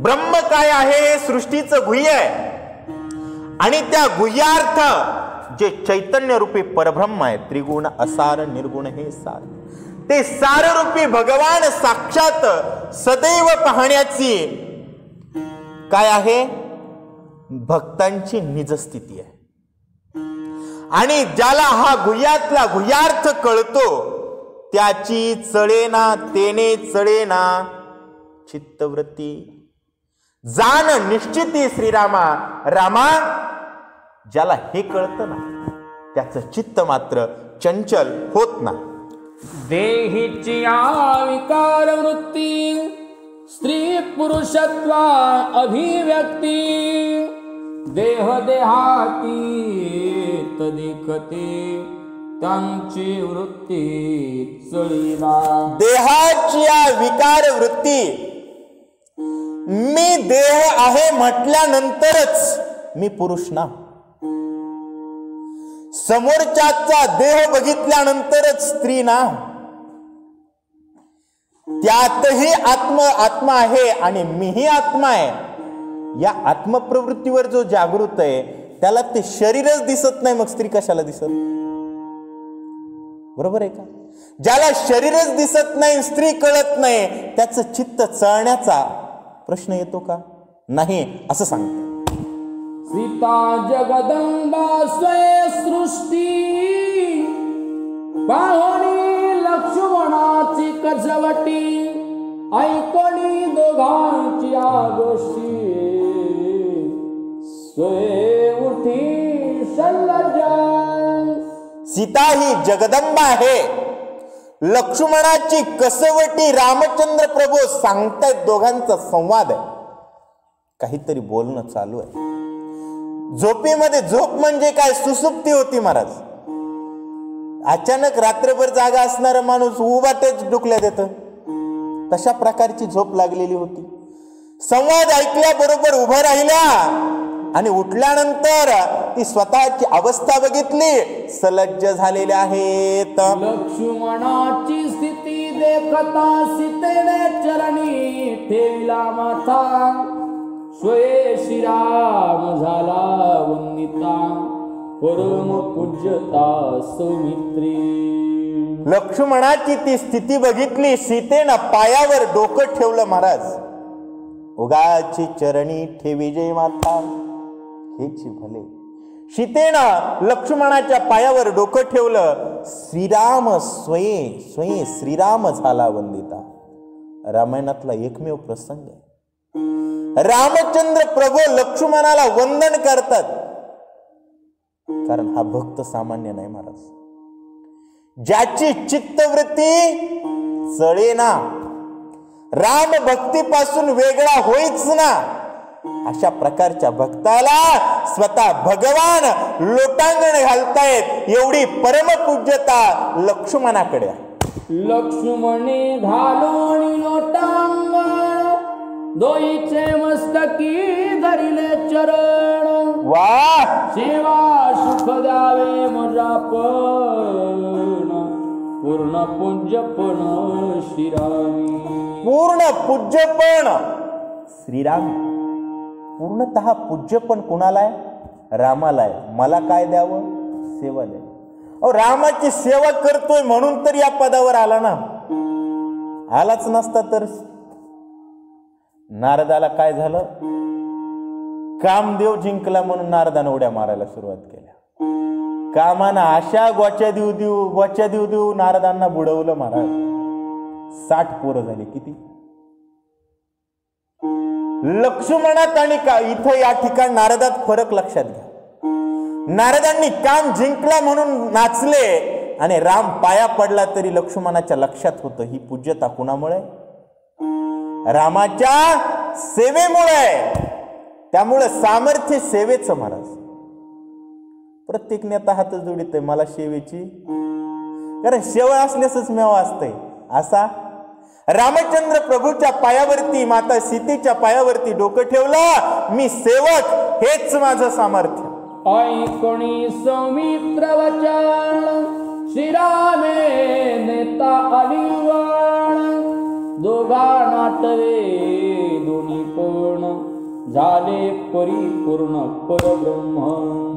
ब्रह्म काय आहे? सृष्टीचं गुह्य आहे. आणि त्या गुह्यार्थ जे चैतन्य रूपी परब्रह्म आहे, त्रिगुण असार निर्गुण हे सार, ते साररूपी भगवान साक्षात सदैव पाहण्याची काय आहे? भक्तांची निजस्थिती आहे. आणि ज्याला हा गुह्यातला गुह्यार्थ कळतो, त्याची चळेना तेने चळेना चित्तवृत्ती, जाण निश्चिती श्रीरामा. रामा, ज्याला हे कळतं ना, त्याचं चित्त मात्र चंचल होत ना. देहीची विकार वृत्ती, स्त्री पुरुषत्वा अभिव्यक्ती, देह देहाती तदिकते, त्यांची वृत्ती चळीना. देहाची विकार वृत्ती, मी देह आहे म्हटल्यानंतरच मी पुरुष ना. समोरच्याचा देह बघितल्यानंतरच स्त्री ना. त्यातही आत्मा आहे आणि मीही आत्मा आहे. या आत्मप्रवृत्तीवर जो जागृत आहे, त्याला ते शरीरच दिसत नाही, मग स्त्री कशाला दिसत? बरोबर आहे का? ज्याला शरीरच दिसत नाही, स्त्री कळत नाही, त्याचं चित्त चळण्याचा प्रश्न येतो का? नाही, असं सांगतो. सीता जगदंबा स्वय सृष्टी, पाहुणी लक्ष्मणाची कजवटी, ऐकणी दोघांची गोष्टी, स्वय उठी सल्लजा. सीता ही जगदंबा आहे. लक्ष्मणाची कसवटी रामचंद्र प्रभू सांगतायत. दोघांचा संवाद आहे, काहीतरी बोलणं चालू आहे. झोपेमध्ये, झोप म्हणजे काय? सुसुप्ती होती महाराज. अचानक रात्रभर जागा असणारा माणूस उभाटेच डुकल्या देत, तशा प्रकारची झोप लागलेली होती. संवाद ऐकल्याबरोबर उभं राहिल्या आणि उठल्यानंतर ती स्वतःची अवस्था बघितली, सलज्ज झालेल्या आहेत. लक्ष्मणाची स्थिती देखता सीतेने चरणी ठेवला माथा, स्वये श्रीराम झाला वंदिता, परम पूज्यता सौमित्री. लक्ष्मणाची ती स्थिती बघितली, सीतेनं पायावर डोकं ठेवलं. महाराज, उगाची चरणी ठेवी जय माता हेची भले. सीतेनं लक्ष्मणाच्या पायावर डोकं ठेवलं. श्रीराम स्वयं श्रीराम झाला वंदिता. रामायणातला एकमेव प्रसंग आहे. रामचंद्र प्रभू लक्ष्मणाला वंदन करतात, कारण हा भक्त सामान्य नाही महाराज. ज्याची चित्तवृत्ती चळेना, राम भक्तीपासून वेगळा होईच ना, अशा प्रकारच्या भक्ताला स्वतः भगवान लोटांगण घालतायत. एवढी परमपूज्यता लक्ष्मणाकडे आहे. लक्ष्मणे घालून लोटांगण, दोईचे मस्तकी धरिले चरण. वा, सेवा सुख द्यावे मजापण, पूर्ण पूज्यपण श्रीरामी. पूर्ण पूज्यपण श्रीराम. पूर्णतः पूज्यपण कुणाला आहे? रामाला आहे. मला काय द्यावं? सेवा द्यावी. रामाची सेवा करतोय म्हणून तर या पदावर आला ना. आलाच नसता तर नारदाला काय झालं? कामदेव जिंकला म्हणून नारदानं उड्या मारायला सुरुवात केल्या. कामाना अशा गोच्या देऊ देऊ नारदांना बुडवलं महाराज. 60 पोरं झाली. किती? लक्ष्मणात आणि का इथं या ठिकाणी नारदात फरक लक्षात घ्या. नारदांनी काम जिंकला म्हणून नाचले आणि राम पाया पडला तरी लक्ष्मणाच्या लक्षात होतं ही पूज्यता कुणामुळे? रामाच्या सेवेमुळे. त्यामुळे सामर्थ्य सेवेचं महाराज. प्रत्येक नेता हात जोडीत आहे मला सेवेची, कारण सेवा असल्यासच मेवा असतंय. असा रामचंद्र प्रभूच्या पायावरती, माता सीतेच्या पायावरती डोकं ठेवलं. मी सेवक, हेच माझं सामर्थ्य. ऐकोणी सौमित्र वचन, श्रीरामे नेता अलिवाण. दोघा नाटवे दोन्ही कोण, झाले परिपूर्ण परब्रह्म.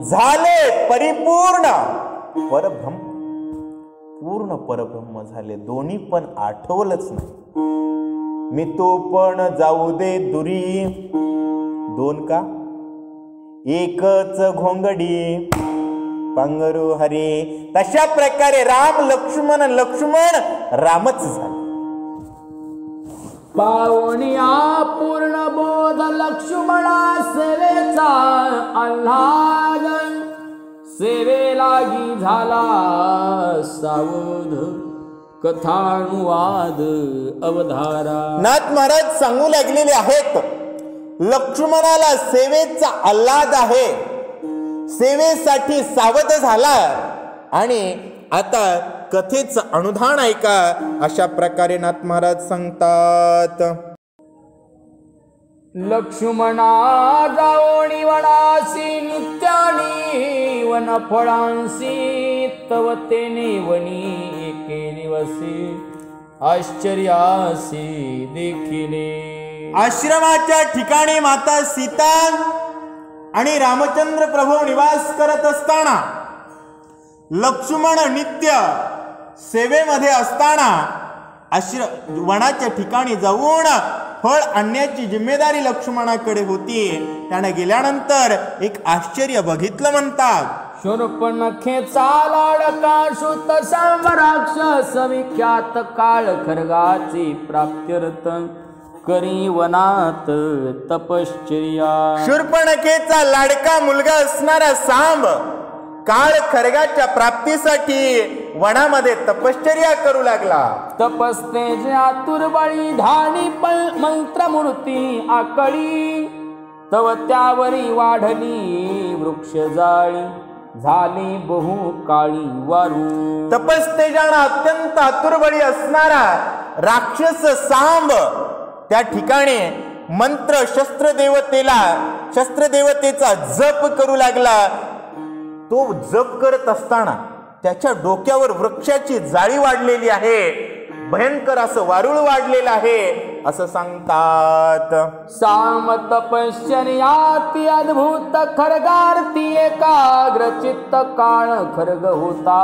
झाले परिपूर्ण परब्रह्म. पूर्ण परब्रह्म झाले. दोन्ही पण आठवलंच नाही. मी तो पण जाऊ दे दुरी, दोन का एकच घोंगडी पांघरू हरी. तशा प्रकारे राम लक्ष्मण रामच झाले. पावणिया पूर्ण बोध लक्ष्मणा सेवेचा आल्हाद. सेवेलागी झाला सावध, कथानुवाद अवधारा. नाथ महाराज सांगू लागलेले आहेत, लक्ष्मणाला सेवेचा आल्हाद आहे. सेवेसाठी सावध झाला. आणि आता कथेचं अनुधान ऐका. अशा प्रकारे नाथ महाराज सांगतात. लक्ष्मणा जावणी वनासी, नित्यानी वन फळांसी. तव तेने वनी एके दिवसी, आश्चर्यासी देखिले. आश्रमाच्या ठिकाणी माता सीता आणि रामचंद्र प्रभू निवास करत असताना, लक्ष्मण नित्य सेवेमध्ये असताना वनाच्या ठिकाणी जाऊन फळ आणण्याची जिम्मेदारी लक्ष्मणाकडे होती. त्याने गेल्यानंतर एक आश्चर्य बघितलं म्हणतात. शूर्पणखेचा लाडका श्रुत राक्षस, विख्यात काळ खरगाची प्राप्त्यर्थ करी वनात तपश्चर्या. शूर्पणखेचा लाडका मुलगा असणारा सांब काळ खरगाच्या प्राप्तीसाठी वनामध्ये तपश्चर्या करू लागला. तपस्तेज आतुर बळी, ढाणी मंत्रमूर्ती आकळी. तव त्यावरी वाढली वृक्ष जाळी, झाली बहु काळी वारू. तपस्तेजाना अत्यंत आतुरबळी असणारा राक्षस सांब त्या ठिकाणी मंत्र शस्त्रदेवतेचा जप करू लागला. तो जप करत असताना त्याच्या डोक्यावर वृक्षाची जाळी वाढलेली आहे. भयंकर असं वारुळ वाढलेलं आहे. असं सांगतात. साम तपश्चर्याती अद्भुत खरगारती एकाग्र चित्त काळ खरग होता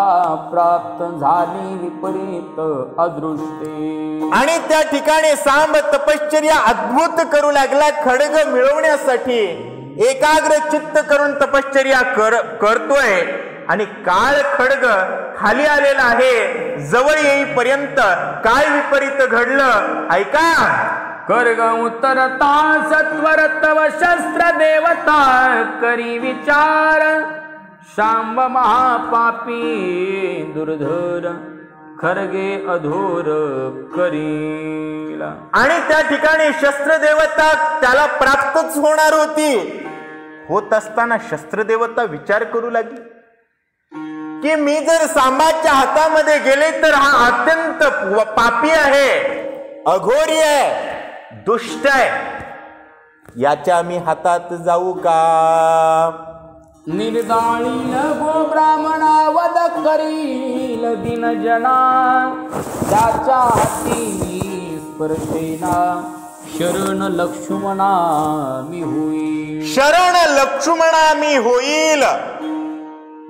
प्राप्त झाली विपरीत अदृष्टे. आणि त्या ठिकाणी सांब तपश्चर्या अद्भुत करू लागला. खड्ग मिळवण्यासाठी एकाग्र चित्त करून तपश्चर्या करतोय आणि काळ खड्ग खाली आलेला आहे. जवळ येईपर्यंत काय विपरीत घडलं ऐका. खड्ग उतरता सत्वर तव शस्त्र देवता करी विचार शांब महापापी दुर्धर खरगे अधोर करीला. आणि त्या ठिकाणी शस्त्र देवता त्याला प्राप्तच होणार होती. होत असताना शस्त्र देवता विचार करू लागली की मी जर सांबाच्या हातामध्ये गेले तर हा अत्यंत पापी आहे, अघोरी आहे, दुष्ट आहे. याच्या मी हातात जाऊ का. निर्दाळील गो ब्राह्मणा वध करील दिन जना त्याच्या हाती स्पर्शेना शरण लक्ष्मणा मी होईल. शरण लक्ष्मणा मी होईल.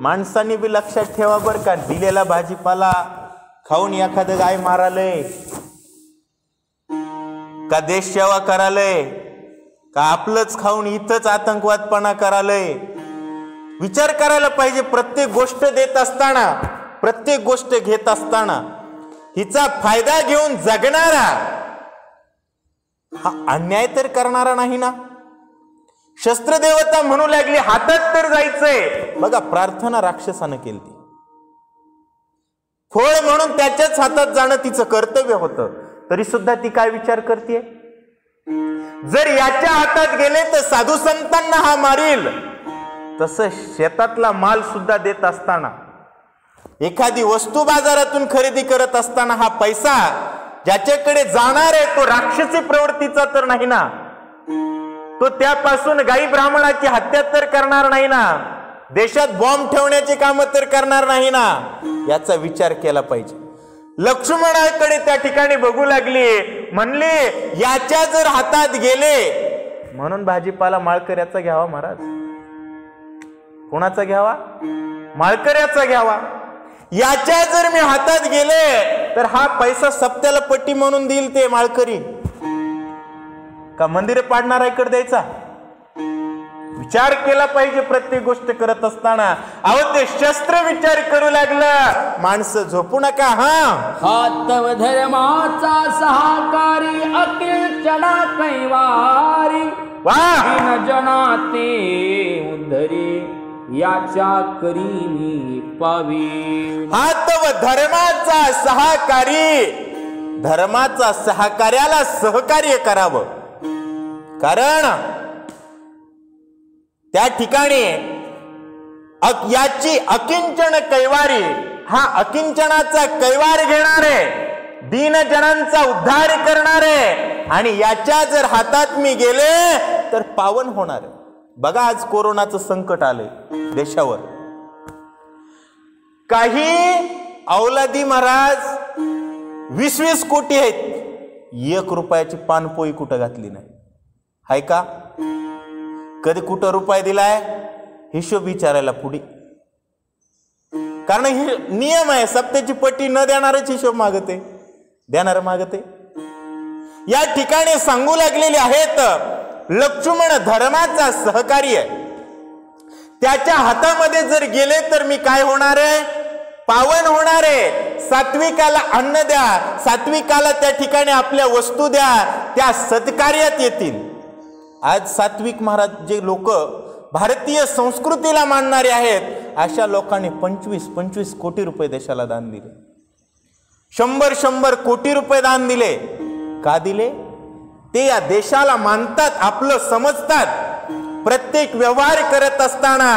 माणसांनी बी लक्षात ठेवा बर का. दिलेला भाजीपाला खाऊन एखादं गाय मारालय का देश सेवा करालय का आपलंच खाऊन इथंच आतंकवादपणा करालय. विचार करायला पाहिजे. प्रत्येक गोष्ट देत असताना, प्रत्येक गोष्ट घेत असताना हिचा फायदा घेऊन जगणारा हा अन्याय तर करणारा नाही ना. शस्त्रदेवता म्हणू लागली हातात तर जायचंय. बघा प्रार्थना राक्षसानं केली. फळ म्हणून त्याच्याच हातात जाणं तिचं कर्तव्य होतं. तरी सुद्धा ती काय विचार करते. जर याच्या हातात गेले तर साधू संतांना हा मारील. तसं शेतातला माल सुद्धा देत असताना, एखादी वस्तू बाजारातून खरेदी करत असताना हा पैसा ज्याच्याकडे जाणार आहे तो राक्षसी प्रवृत्तीचा तर नाही ना. तो त्यापासून गाई ब्राह्मणाची हत्या तर करणार नाही ना. देशात बॉम्ब ठेवण्याचे काम तर करणार नाही ना. याचा विचार केला पाहिजे. लक्ष्मणाकडे त्या ठिकाणी बघू लागली. म्हणले याच्या जर हातात गेले, म्हणून भाजीपाला माळकऱ्याचा घ्यावा महाराज. कोणाचा घ्यावा. माळकऱ्याचा घ्यावा. याच्या जर मी हातात गेले तर हा पैसा सप्त्याला पट्टी म्हणून देईल ते माळकरी का मंदिरे पाडणाऱ्याकडे द्यायचा. विचार केला पाहिजे प्रत्येक गोष्ट करत असताना. अहो ते शस्त्र विचार करू लागलं. माणसं झोपू नका. हा तव धर्माचा सहाकारी अखिल चला कैवारी दिन जना ते उद्धरी याच्या करीनी पावी. हा तव धर्माचा सहकारी. धर्माचा सहकार्याला सहकार्य करावं. कारण त्या ठिकाणी याची अकिंचन कैवारी. हा अकिंचनाचा कैवार घेणारे, दीनजनांचा उद्धार करणारे आणि याच्या जर हातात मी गेले तर पावन होणार. बघा आज कोरोनाचं संकट आलंय देशावर. काही औलादी महाराज 20-20 कोटी आहेत. 1 रुपयाची पानपोळी कुठं घातली नाही. हाय का. कधी कुठं रुपये दिलाय हिशोब विचारायला पुढे. कारण हे नियम आहे. सप्त्याची पट्टी न देणारच हिशोब मागते, देणार मागते. या ठिकाणी सांगू लागलेले आहेत लक्ष्मण धर्माचा सहकारी आहे. त्याच्या हातामध्ये जर गेले तर मी काय होणार आहे. पावन होणार आहे. सात्विकाला अन्न द्या, सात्विकाला त्या ठिकाणी आपल्या वस्तू द्या, त्या सत्कार्यात येतील. आज सात्विक महाराज जे लोक भारतीय संस्कृतीला मानणारे आहेत अशा लोकांनी 25-25 कोटी रुपये देशाला दान दिले. 100-100 कोटी रुपये दान दिले. का दिले. ते या देशाला मानतात, आपलं समजतात. प्रत्येक व्यवहार करत असताना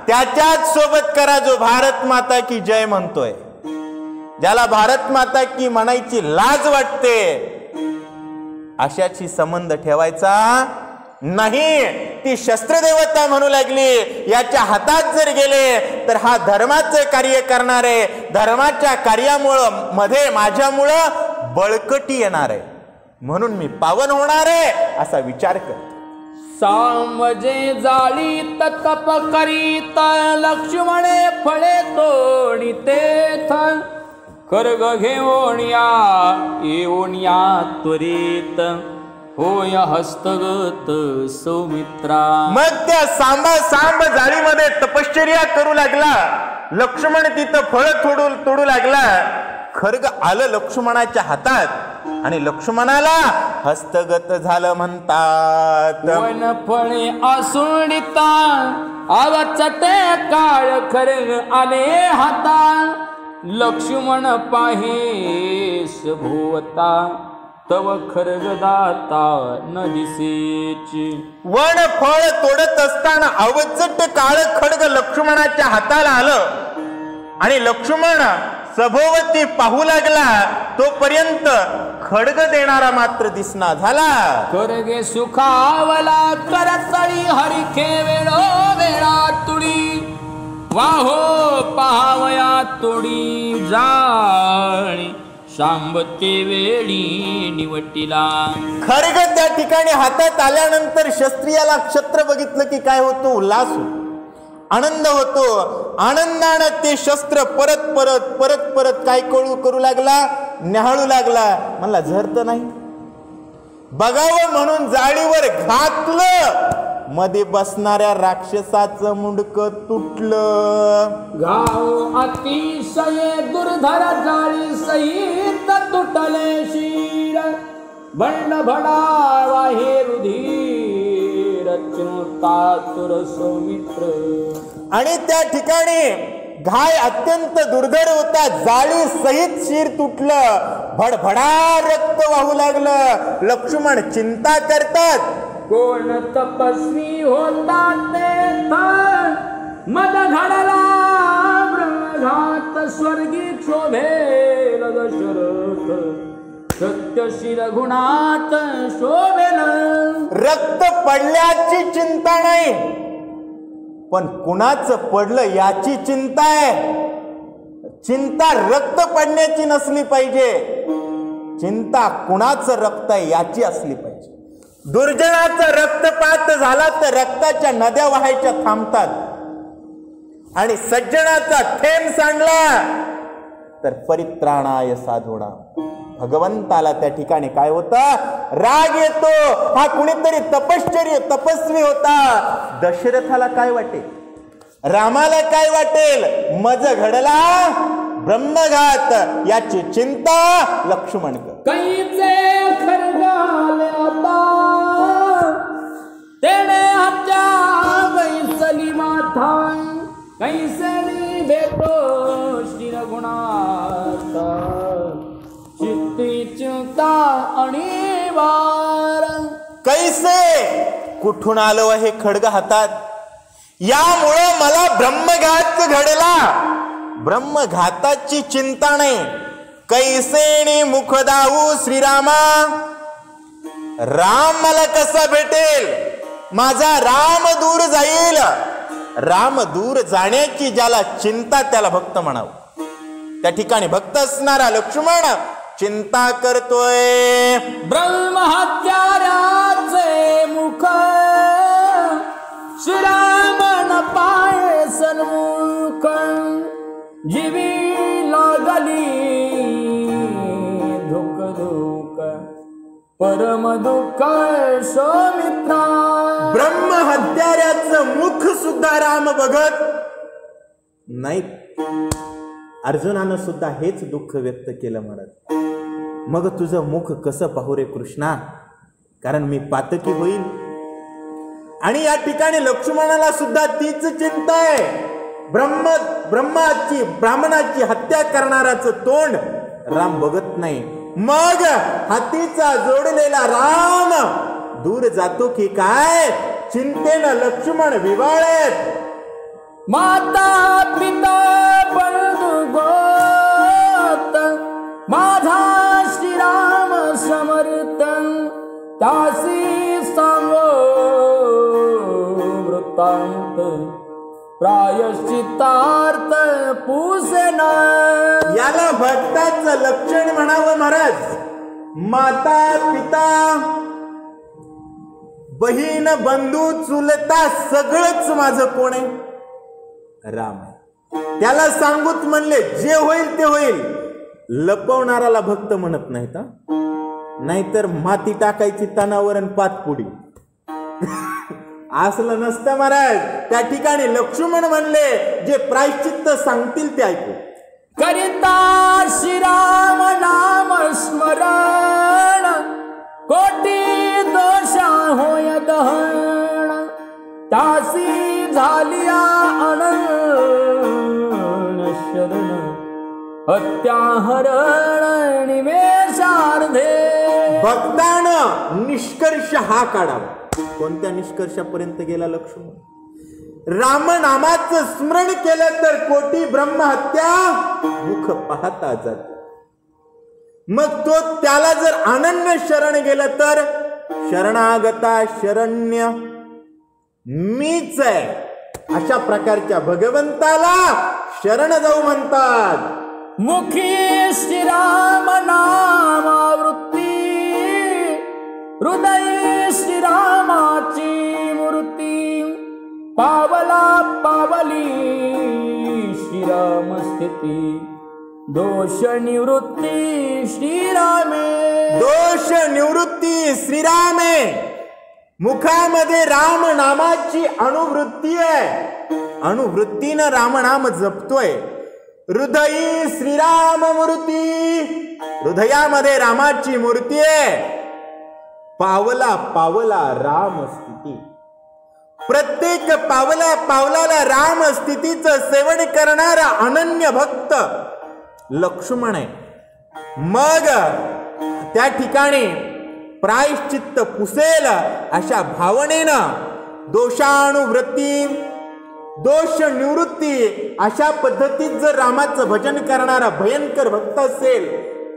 त्याच्याच सोबत करा जो भारत माता की जय म्हणतोय. ज्याला भारत माता की म्हणायची लाज वाटते अशाची संबंध ठेवायचा नाही. ती शस्त्रदेवता म्हणू लागली याच्या हातात जर गेले तर हा धर्माचं कार्य करणार आहे. धर्माच्या कार्यामुळं मध्ये माझ्यामुळं बळकटी येणार आहे. म्हणून मी पावन होणार आहे असा विचार कर. सामजे जाळीत तप करीत लक्ष्मणे फळे तोडितेथ खर्ग घेऊन येऊन या त्वरित होय हस्तगत सौमित्रा. मग त्या सांब जाळीमध्ये तपश्चर्या करू लागला. लक्ष्मण तिथं फळ तोडू लागला. खर्ग आलं लक्ष्मणाच्या हातात आणि लक्ष्मणाला हस्तगत झालं म्हणतात. वन फळे असुंडिता अवचटे काळ खर्ग आले हाता लक्ष्मण पाहेस भोवता तव खर्ग दाता न दिसेची. वन फळ तोडत असताना अवचट काळ खड्ग लक्ष्मणाच्या हाताला आलं आणि लक्ष्मण सभोवती पाहू लागला. तोपर्यंत खड्ग देणारा मात्र दिसना झाला. खर्गे सुखावला करतळी हरिखे वेळो वेळा तुडी वाहो पाहावया तोडी जाळी शांबते वेळी निवटिला. खड्ग त्या ठिकाणी हातात आल्यानंतर क्षत्रियाला क्षत्र बघितलं की काय होतो? उल्हास होतो, आनंद होतो. आनंदानं ते शस्त्र परत परत परत परत काय करू लागला, न्याहाळू लागला. म्हणला झरत नाही, बघावं म्हणून जाळीवर घातलं. मध्ये बसणाऱ्या राक्षसाचं मुंडक तुटलं. गाव अतिशय दुर्धर जाळी सहित तुटले शिर बंड भडावा हे रुधिर चिंतातुर सौमित्र. आणि त्या ठिकाणी घाय अत्यंत दुर्धर होता. जाळी सहित शिर तुटलं, भडभडा रक्त वाहू लागलं. लक्ष्मण चिंता करतात. कोण तपस्वी होता ते मद घडला ब्रह्मघात स्वर्गी शोभेल दशरथ सत्यशील गुणात शोभेल. रक्त पडल्याची चिंता नाही, पण कुणाचं पडलं याची चिंता आहे. चिंता रक्त पडण्याची नसली पाहिजे, चिंता कुणाचं रक्त आहे याची असली पाहिजे. दुर्जनाचा रक्तपात झाला तर रक्ताच्या नद्या वाहायच्या थांबतात, आणि सज्जनाचा थेंब सांडला तर परित्राणाय साधूणा. भगवंताला त्या ठिकाणी काय होतं? राग येतो. हा कुणीतरी तपस्वी होता. दशरथाला काय वाटेल, रामाला काय वाटेल? मज घडला ब्रह्मघात याची चिंता लक्ष्मण कर. कैचे खरगाले आता तेने हत्या बैसली माथा कैसे भेटो श्री रघुनाथा चित्ती चिंता आणि वार. कैसे कुठून आलो हे खड्ग हातात? यामुळं मला ब्रह्मघात घडला. ब्रह्मघाताची चिंता नाही. कैसेनी मुख दाऊ श्रीरामा, राम मला कसा भेटेल? माझा राम दूर जाईल. राम दूर जाण्याची ज्याला चिंता त्याला भक्त म्हणावं. त्या ठिकाणी भक्त असणारा लक्ष्मण चिंता करतोय. ब्रह्महत्याराचे मुख श्रीरामन पाय सन्मुख जीवी लागली धुक धुक परम दुःख सौमित्रा. ब्रह्म हत्याऱ्याचं मुख सुद्धा राम बघत नाही. अर्जुनानं सुद्धा हेच दुःख व्यक्त केलं म्हणत, मग तुझं मुख कसं पाहू रे कृष्णा, कारण मी पातकी होईल. आणि या ठिकाणी लक्ष्मणाला सुद्धा तीच चिंता आहे. ब्राह्मणाची हत्या करणाराचं तोंड राम बघत नाही. मग हातीचा जोडलेला राम दूर जातो की काय, चिंतेनं लक्ष्मण विवाळेत. माता पिता बंधू गोत माझा श्रीराम समर्थन तासी सांगो वृत्तांत प्रायश्चित्तार्थ पुसेना. याला भक्ताचं लक्षण म्हणावं महाराज. माता पिता बहीण बंधू चुलता सगळंच माझं कोण आहे? राम आहे. त्याला सांगूच म्हणले जे होईल ते होईल. लपवणाराला भक्त म्हणत नाहीत, नाहीतर माती टाकायची तनावर आणि पातपुडी असलं नसतं महाराज. त्या ठिकाणी लक्ष्मण म्हणले जे प्रायश्चित्त सांगतील ते ऐकू. करिता श्रीराम नाम स्मरण कोटी दोषा होय दहन तासी झालिया अनंत शरण हत्याहरण निवेशार्धे. भक्तानं निष्कर्ष हा काढावा. कोणत्या निष्कर्षापर्यंत गेला लक्ष्मण? राम नामाचं स्मरण केलं तर कोटी ब्रह्महत्या मुख पाहता जात. मग तो त्याला जर अनन्य शरण गेलं तर शरणागता शरण्य मीच आहे अशा प्रकारच्या भगवंताला शरण जाऊ म्हणतात. मुखी श्रीराम नामावृत्ती हृदय श्रीरामाची मूर्ती पावला पावली श्रीराम स्थिती दोष निवृत्ती श्रीरामे. दोष निवृत्ती श्रीरामे. मुखामध्ये राम नामाची अनुवृत्ती आहे. अनुवृत्तीनं रामनाम जपतोय. हृदयी श्रीराम मूर्ती. हृदयामध्ये रामाची मूर्ती आहे. पावला पावला राम स्थिती. प्रत्येक पावला पावलाला राम स्थितीचं सेवन करणारा अनन्य भक्त लक्ष्मण आहे. मग त्या ठिकाणी प्रायश्चित्त पुसेल अशा भावनेनं दोषानुवृत्ती दोष निवृत्ती अशा पद्धतीत जर रामाचं भजन करणारा भयंकर भक्त असेल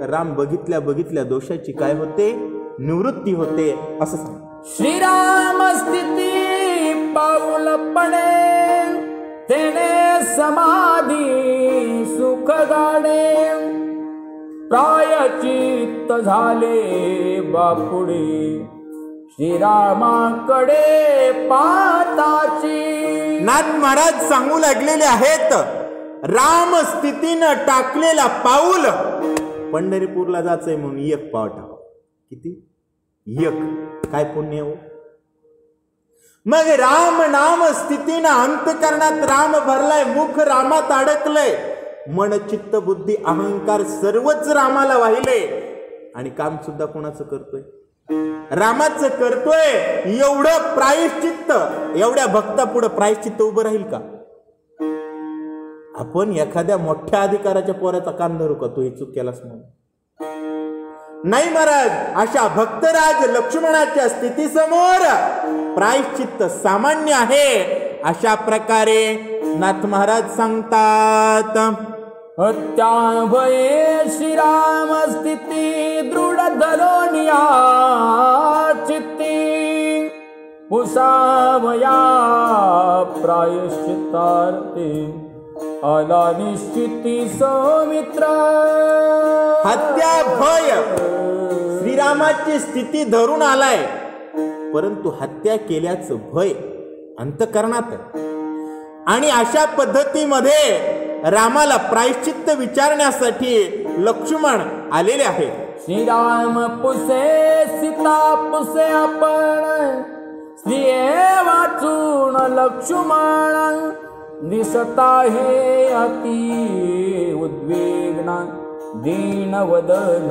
तर राम बघितल्या बघितल्या दोषाची काय होते? निवृत्ती होते असं सांग. श्रीराम स्थिती पाऊलपणे तेने समाधी सुख गाडे प्रायचित्त झाले बापुडे श्रीरामाकडे पाताची. नाथ महाराज सांगू लागलेले आहेत राम स्थितीनं टाकलेला पाऊल पंढरपूरला जायचंय म्हणून एक पाव टाका. किती? एक. काय पुण्य हो. मग राम नाम स्थितीनं अंतकरणात राम भरलाय. मुख रामात अडकलंय. मन चित्त बुद्धी अहंकार सर्वच रामाला वाहिले. आणि काम सुद्धा कोणाचं करतोय? रामाचं करतोय. एवढं प्रायश्चित्त एवढ्या भक्ता पुढे प्रायश्चित्त उभं राहील का? आपण एखाद्या मोठ्या अधिकाराच्या पोराचा कान धरू का? तू ही चूक केलास म्हणून? नाही महाराज. अशा भक्तराज लक्ष्मणाच्या स्थितीसमोर प्रायश्चित्त सामान्य आहे. अशा प्रकारे नाथ महाराज सांगतात हत्याभये श्रीराम स्थिती दृढ धरोनिया चित्ती पुसावया प्रायश्चित्तार्थे आला निश्चिती सौमित्र. हत्या भय श्रीरामाची स्थिती धरून आलाय, परंतु हत्या केल्याचं भय अंतकरणात आहे. आणि अशा पद्धतीमध्ये रामाला प्रायश्चित्त विचारण्यासाठी लक्ष्मण आलेले आहेत. श्रीराम पुसे सीता पुसे आपण स्त्रिये वाचून लक्ष्मण दिसता हे अति उद्वेगना दीनवदन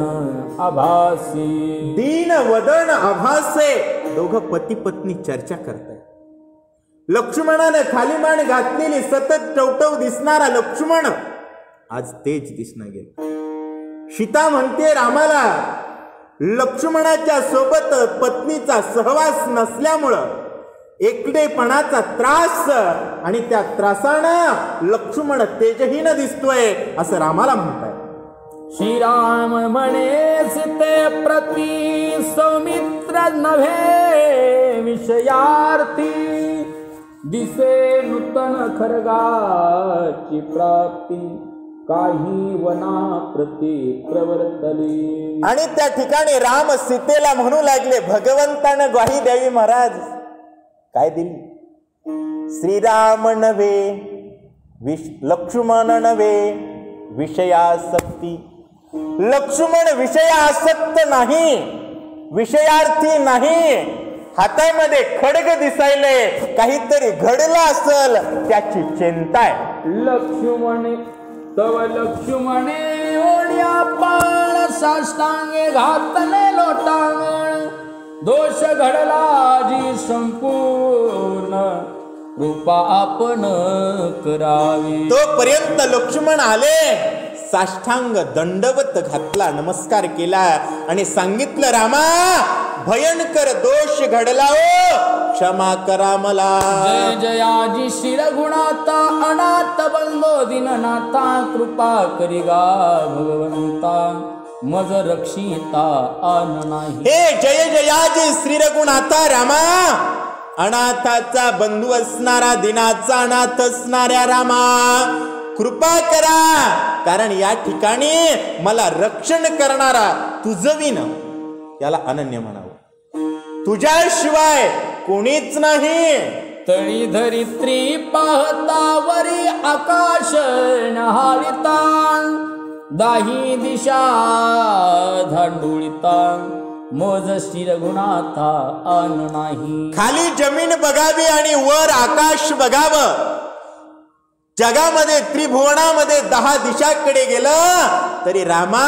आभासी. दीनवदन आभासे. दोघं पती पत्नी चर्चा करतायत. लक्ष्मणाने खाली मान घातलेली सतत टवटव दिसणारा लक्ष्मण आज तेज दिसणं गेलं. सीता म्हणते रामाला लक्ष्मणाच्या सोबत पत्नीचा सहवास नसल्यामुळं एकटेपणाचा त्रास आणि त्या त्रासानं लक्ष्मण तेजहीन दिसतोय असं रामाला म्हणताय. श्रीराम म्हणे सीते प्रती सौमित्र नव्हे विषयार्थी दिसे नूतन खरगाची प्राप्ती काही वना प्रती प्रवर्तले. आणि त्या ठिकाणी राम सीतेला म्हणू लागले, भगवंतानं ग्वाही द्यावी महाराज. काय दिली? श्रीराम नव्हे लक्ष्मण नव्हे विषयासक्ती. लक्ष्मण विषयासक्त नाही, विषयार्थी नाही. हातामध्ये खड्ग दिसायले, काहीतरी घडलं असल त्याची चिंता आहे. लक्ष्मणे तव लक्ष्मणे ओढ्या पाळ साष्टांगे घातले लोटांगण. दोष घडला जी संपूर्ण कृपा आपण करावी. तोपर्यंत लक्ष्मण आले, साष्टांग दंडवत घातला, नमस्कार केला आणि सांगितलं, रामा भयंकर दोष घडला हो, क्षमा करा मला. जय जयाजी शिरगुणाता अनाथ बंधो दीननाथा. कृपा करी गा भगवंता मज रक्षिता आन नाही. हे जय जयाजी श्रीरघुनाथा रामा, अनाथाचा बंधू असणारा, दिनाचा अनाथ असणाऱ्या रामा, कृपा करा. कारण या ठिकाणी मला रक्षण करणारा तुझं विन, याला अनन्य म्हणावं. तुझ्याशिवाय कोणीच नाही. तळी धरित्री पाहता वरी आकाश नहाळिता. दाही दिशा धांडुळिता मोज शिरगुणाथा आन नाही. खाली जमीन बघावी आणि वर आकाश बघावं. जगामध्ये त्रिभुवनामध्ये 10 दिशाकडे गेलं तरी रामा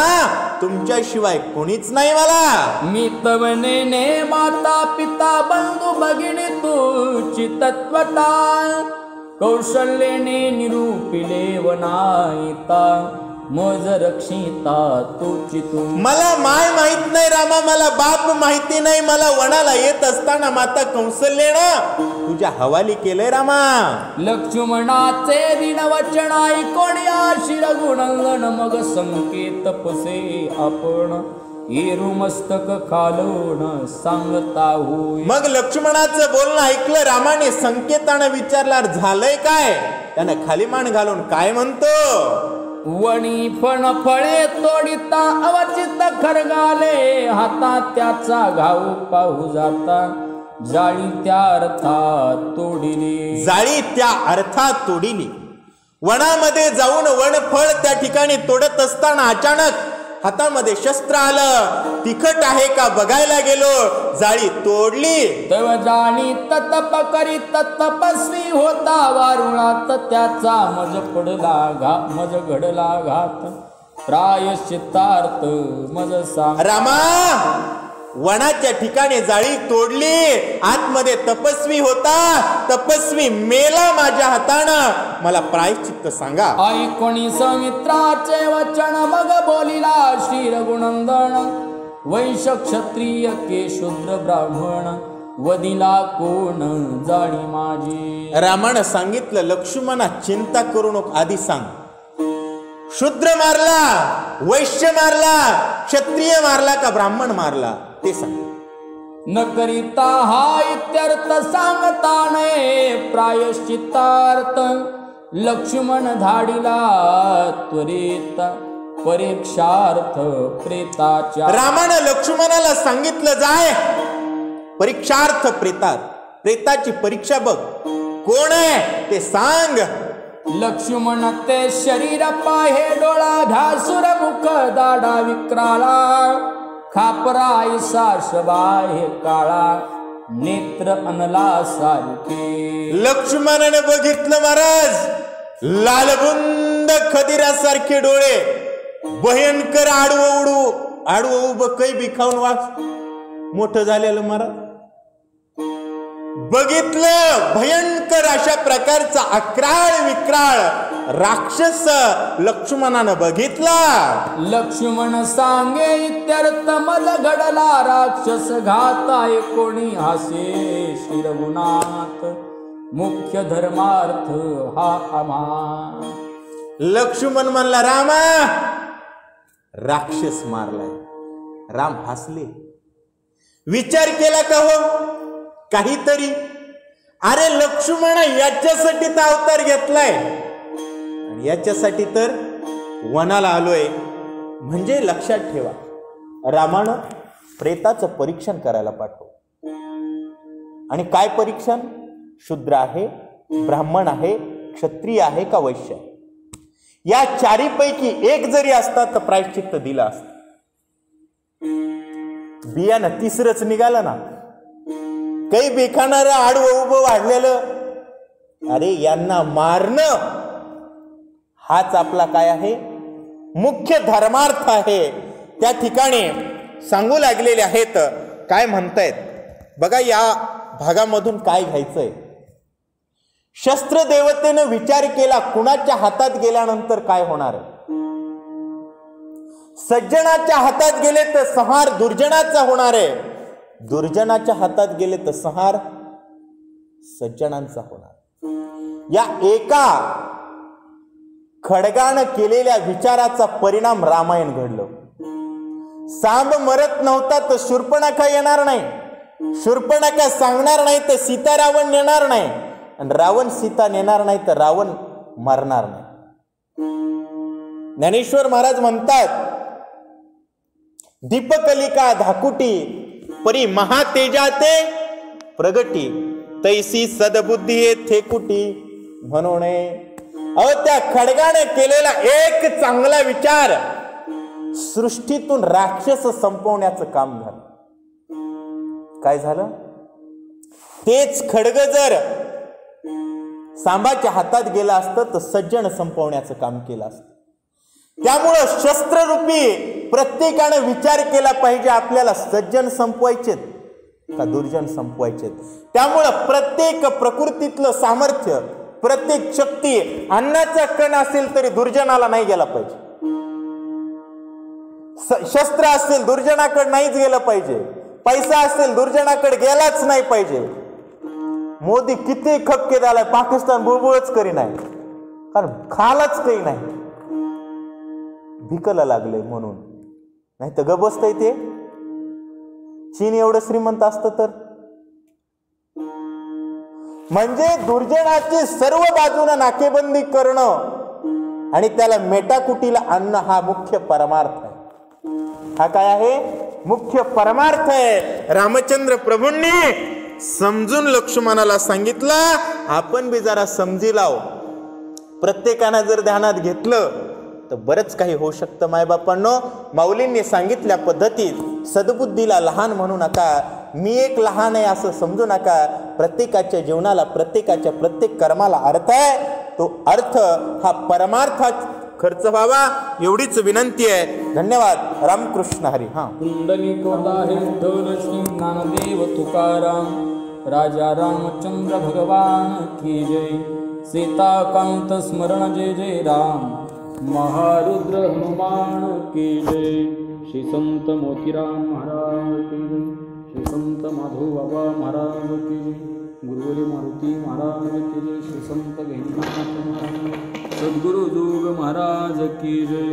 तुमच्याशिवाय कोणीच नाही मला. मी तवने माता पिता बंधू भगिनी तुची तत्वता. कौशल्यने निरूपिले वनायता मोज रक्षिता तुची तू. मला माय माहित नाही रामा, मला बाप माहिती नाही. मला वनाला येत असताना माता कौशल्यानं तुझ्या हवाली केलंय रामा. लक्ष्मणाचे दिन वचन ऐकोण्या शिरगुणंगण. मग संकेत पसे आपण येरू मस्तक खालून सांगता होय. मग लक्ष्मणाचं बोलणं ऐकलं रामाने. संकेतानं विचारला, झालंय काय? त्यानं खाली मान घालून काय म्हणतो? वणी फण फळे तोडिता अवचित खरगाले. हातात त्याचा घाऊ पाहू जाता जाळी त्या अर्थात तोडिली. जाळी त्या अर्थात तोडिली. वनामध्ये जाऊन वनफळ त्या ठिकाणी तोडत असताना अचानक हातामध्ये शस्त्र आलं. तिखट आहे का बघायला गेलो, जाळी तोडली. तव जाणी ततप करीत तपस्वी होता वारुळात. त्याचा मज पडला मज घडला घात. प्रायश्चित्तार्थ मज सांग. रामा वनाच्या ठिकाणी जाळी तोडली. आतमध्ये तपस्वी होता, तपस्वी मेला माझ्या हातानं. मला प्रायश्चित्त सांगा. ऐकोणी समित्राचे वचन मग बोलिला शिरगुणंदन. वैश्य क्षत्रिय के शूद्र ब्राह्मण वदिला कोण जाणी माझी. रामानं सांगितलं, लक्ष्मणा चिंता करू नको, आधी सांग. शूद्र मारला, वैश्य मारला, क्षत्रिय मारला का ब्राह्मण मारला ते सांग. न करिता हा इत्यर्थ सांगता नये प्रायश्चित्तार्थ. लक्ष्मण धाडिला त्वरित परीक्षार्थ प्रेताच्या. रामानं लक्ष्मणाला सांगितलं, जाय परीक्षार्थ प्रेतात. प्रेताची परीक्षा बघ, कोण आहे ते सांग. लक्ष्मण ते शरीर पाहे डोळा घासुर मुख दाडा विक्राळा. खापराईसा शबाहे काळा नेत्र अनला सारखे. लक्ष्मणाने बघितलं महाराज, लालबुंद खदिरासारखे डोळे, भयंकर आडवं उभं कै बिखावून वाच मोठं झालेलं महाराज. बघितलं भयंकर अशा प्रकारचा अक्राळ विक्राळ राक्षस लक्ष्मणानं बघितला. लक्ष्मण सांगे इत्यर्थ मज घडला राक्षस घाताय कोणी हासे शिरगुणात. मुख्य धर्मार्थ हा आम्हा. लक्ष्मण म्हणला, रामा राक्षस मारलाय. राम हसले. विचार केला का हो काहीतरी? अरे लक्ष्मण याच्यासाठी तर अवतार घेतलाय आणि याच्यासाठी तर वनाला आलोय म्हणजे लक्षात ठेवा, रामानं प्रेताचं परीक्षण करायला पाठवलं. आणि काय परीक्षण? शूद्र आहे, ब्राह्मण आहे, क्षत्रिय आहे का वैश्य? या चारीपैकी एक जरी असता तर प्रायश्चित्त दिलं असत. बियाणं तिसरंच निघालं ना. काही बेखाणारं आडवं उभं वाढलेलं, अरे यांना मारणं हाच आपला काय आहे? मुख्य धर्मार्थ आहे. त्या ठिकाणी सांगू लागलेले आहेत. काय म्हणतायत बघा, या भागामधून काय घ्यायचंय? शस्त्र देवतेनं विचार केला, कुणाच्या हातात गेल्यानंतर काय होणार आहे? सज्जनाच्या हातात गेले तर संहार दुर्जनाचा होणार आहे, दुर्जनाच्या हातात गेले तर संहार सज्जनांचा होणार. या एका खडगानं केलेल्या विचाराचा परिणाम रामायण घडलं. सांब मरत नव्हता तर शूर्पणखा येणार नाही, शूर्पणखा सांगणार नाही तर सीता रावण नेणार नाही, आणि रावण सीता नेणार नाही तर रावण मरणार नाही. ज्ञानेश्वर महाराज म्हणतात, दीपकलिका धाकुटी परी महातेजाते प्रगटी, तैसी सदबुद्धी थेकुटी म्हणून. अहो, त्या खडगाने केलेला एक चांगला विचार सृष्टीतून राक्षस संपवण्याचं काम झालं. काय झालं? तेच खडग जर सांबाच्या हातात गेला असतं तर सज्जन संपवण्याचं काम केलं असतं. त्यामुळं शस्त्ररूपी प्रत्येकाने विचार केला पाहिजे, आपल्याला सज्जन संपवायचेत का दुर्जन संपवायचेत. त्यामुळं प्रत्येक प्रकृतीतलं सामर्थ्य, प्रत्येक शक्ती, अन्नाचा कण असेल तरी दुर्जनाला नाही गेला पाहिजे. शस्त्र असेल दुर्जनाकडे नाहीच गेलं पाहिजे, पैसा असेल दुर्जनाकडे गेलाच नाही पाहिजे. मोदी किती खपके झालाय, पाकिस्तान बुळबुळच करी नाही, कारण खालाच काही नाही, भिकला लागले म्हणून. नाही तर ग बसतंय ते. चीन एवढं श्रीमंत असतं तर. म्हणजे दुर्जनाची सर्व बाजूने नाकेबंदी करणं आणि त्याला मेटाकुटीला आणणं हा मुख्य परमार्थ आहे. हा काय आहे? मुख्य परमार्थ आहे. रामचंद्र प्रभूंनी समजून लक्ष्मणाला सांगितलं. आपण बी जरा समजी लाव. प्रत्येकानं जर ध्यानात घेतलं तर बरंच काही होऊ शकतं. मायबापांनो, माऊलींनी सांगितल्या पद्धतीत सद्बुद्धीला लहान म्हणू नका, मी एक लहान आहे असं समजू नका. प्रत्येकाच्या जीवनाला, प्रत्येकाच्या प्रत्येक कर्माला अर्थ आहे. तो अर्थ हा परमार्थात खर्च व्हावा एवढीच विनंती आहे. धन्यवाद. रामकृष्ण हरी. हा, श्री ज्ञानदेव तुकाराम, राजा रामचंद्र भगवान की जय. सीताकांत स्मरण जय जय राम, महारुद्र हनुमान की जय. श्री संत मोतीराम महाराज की जय. श्री संत माधव बाबा महाराज की जय. गुरुवरी मारुती महाराज की जय. श्री संत गहिनीनाथ महाराज, सद्गुरु जोग महाराज की जय.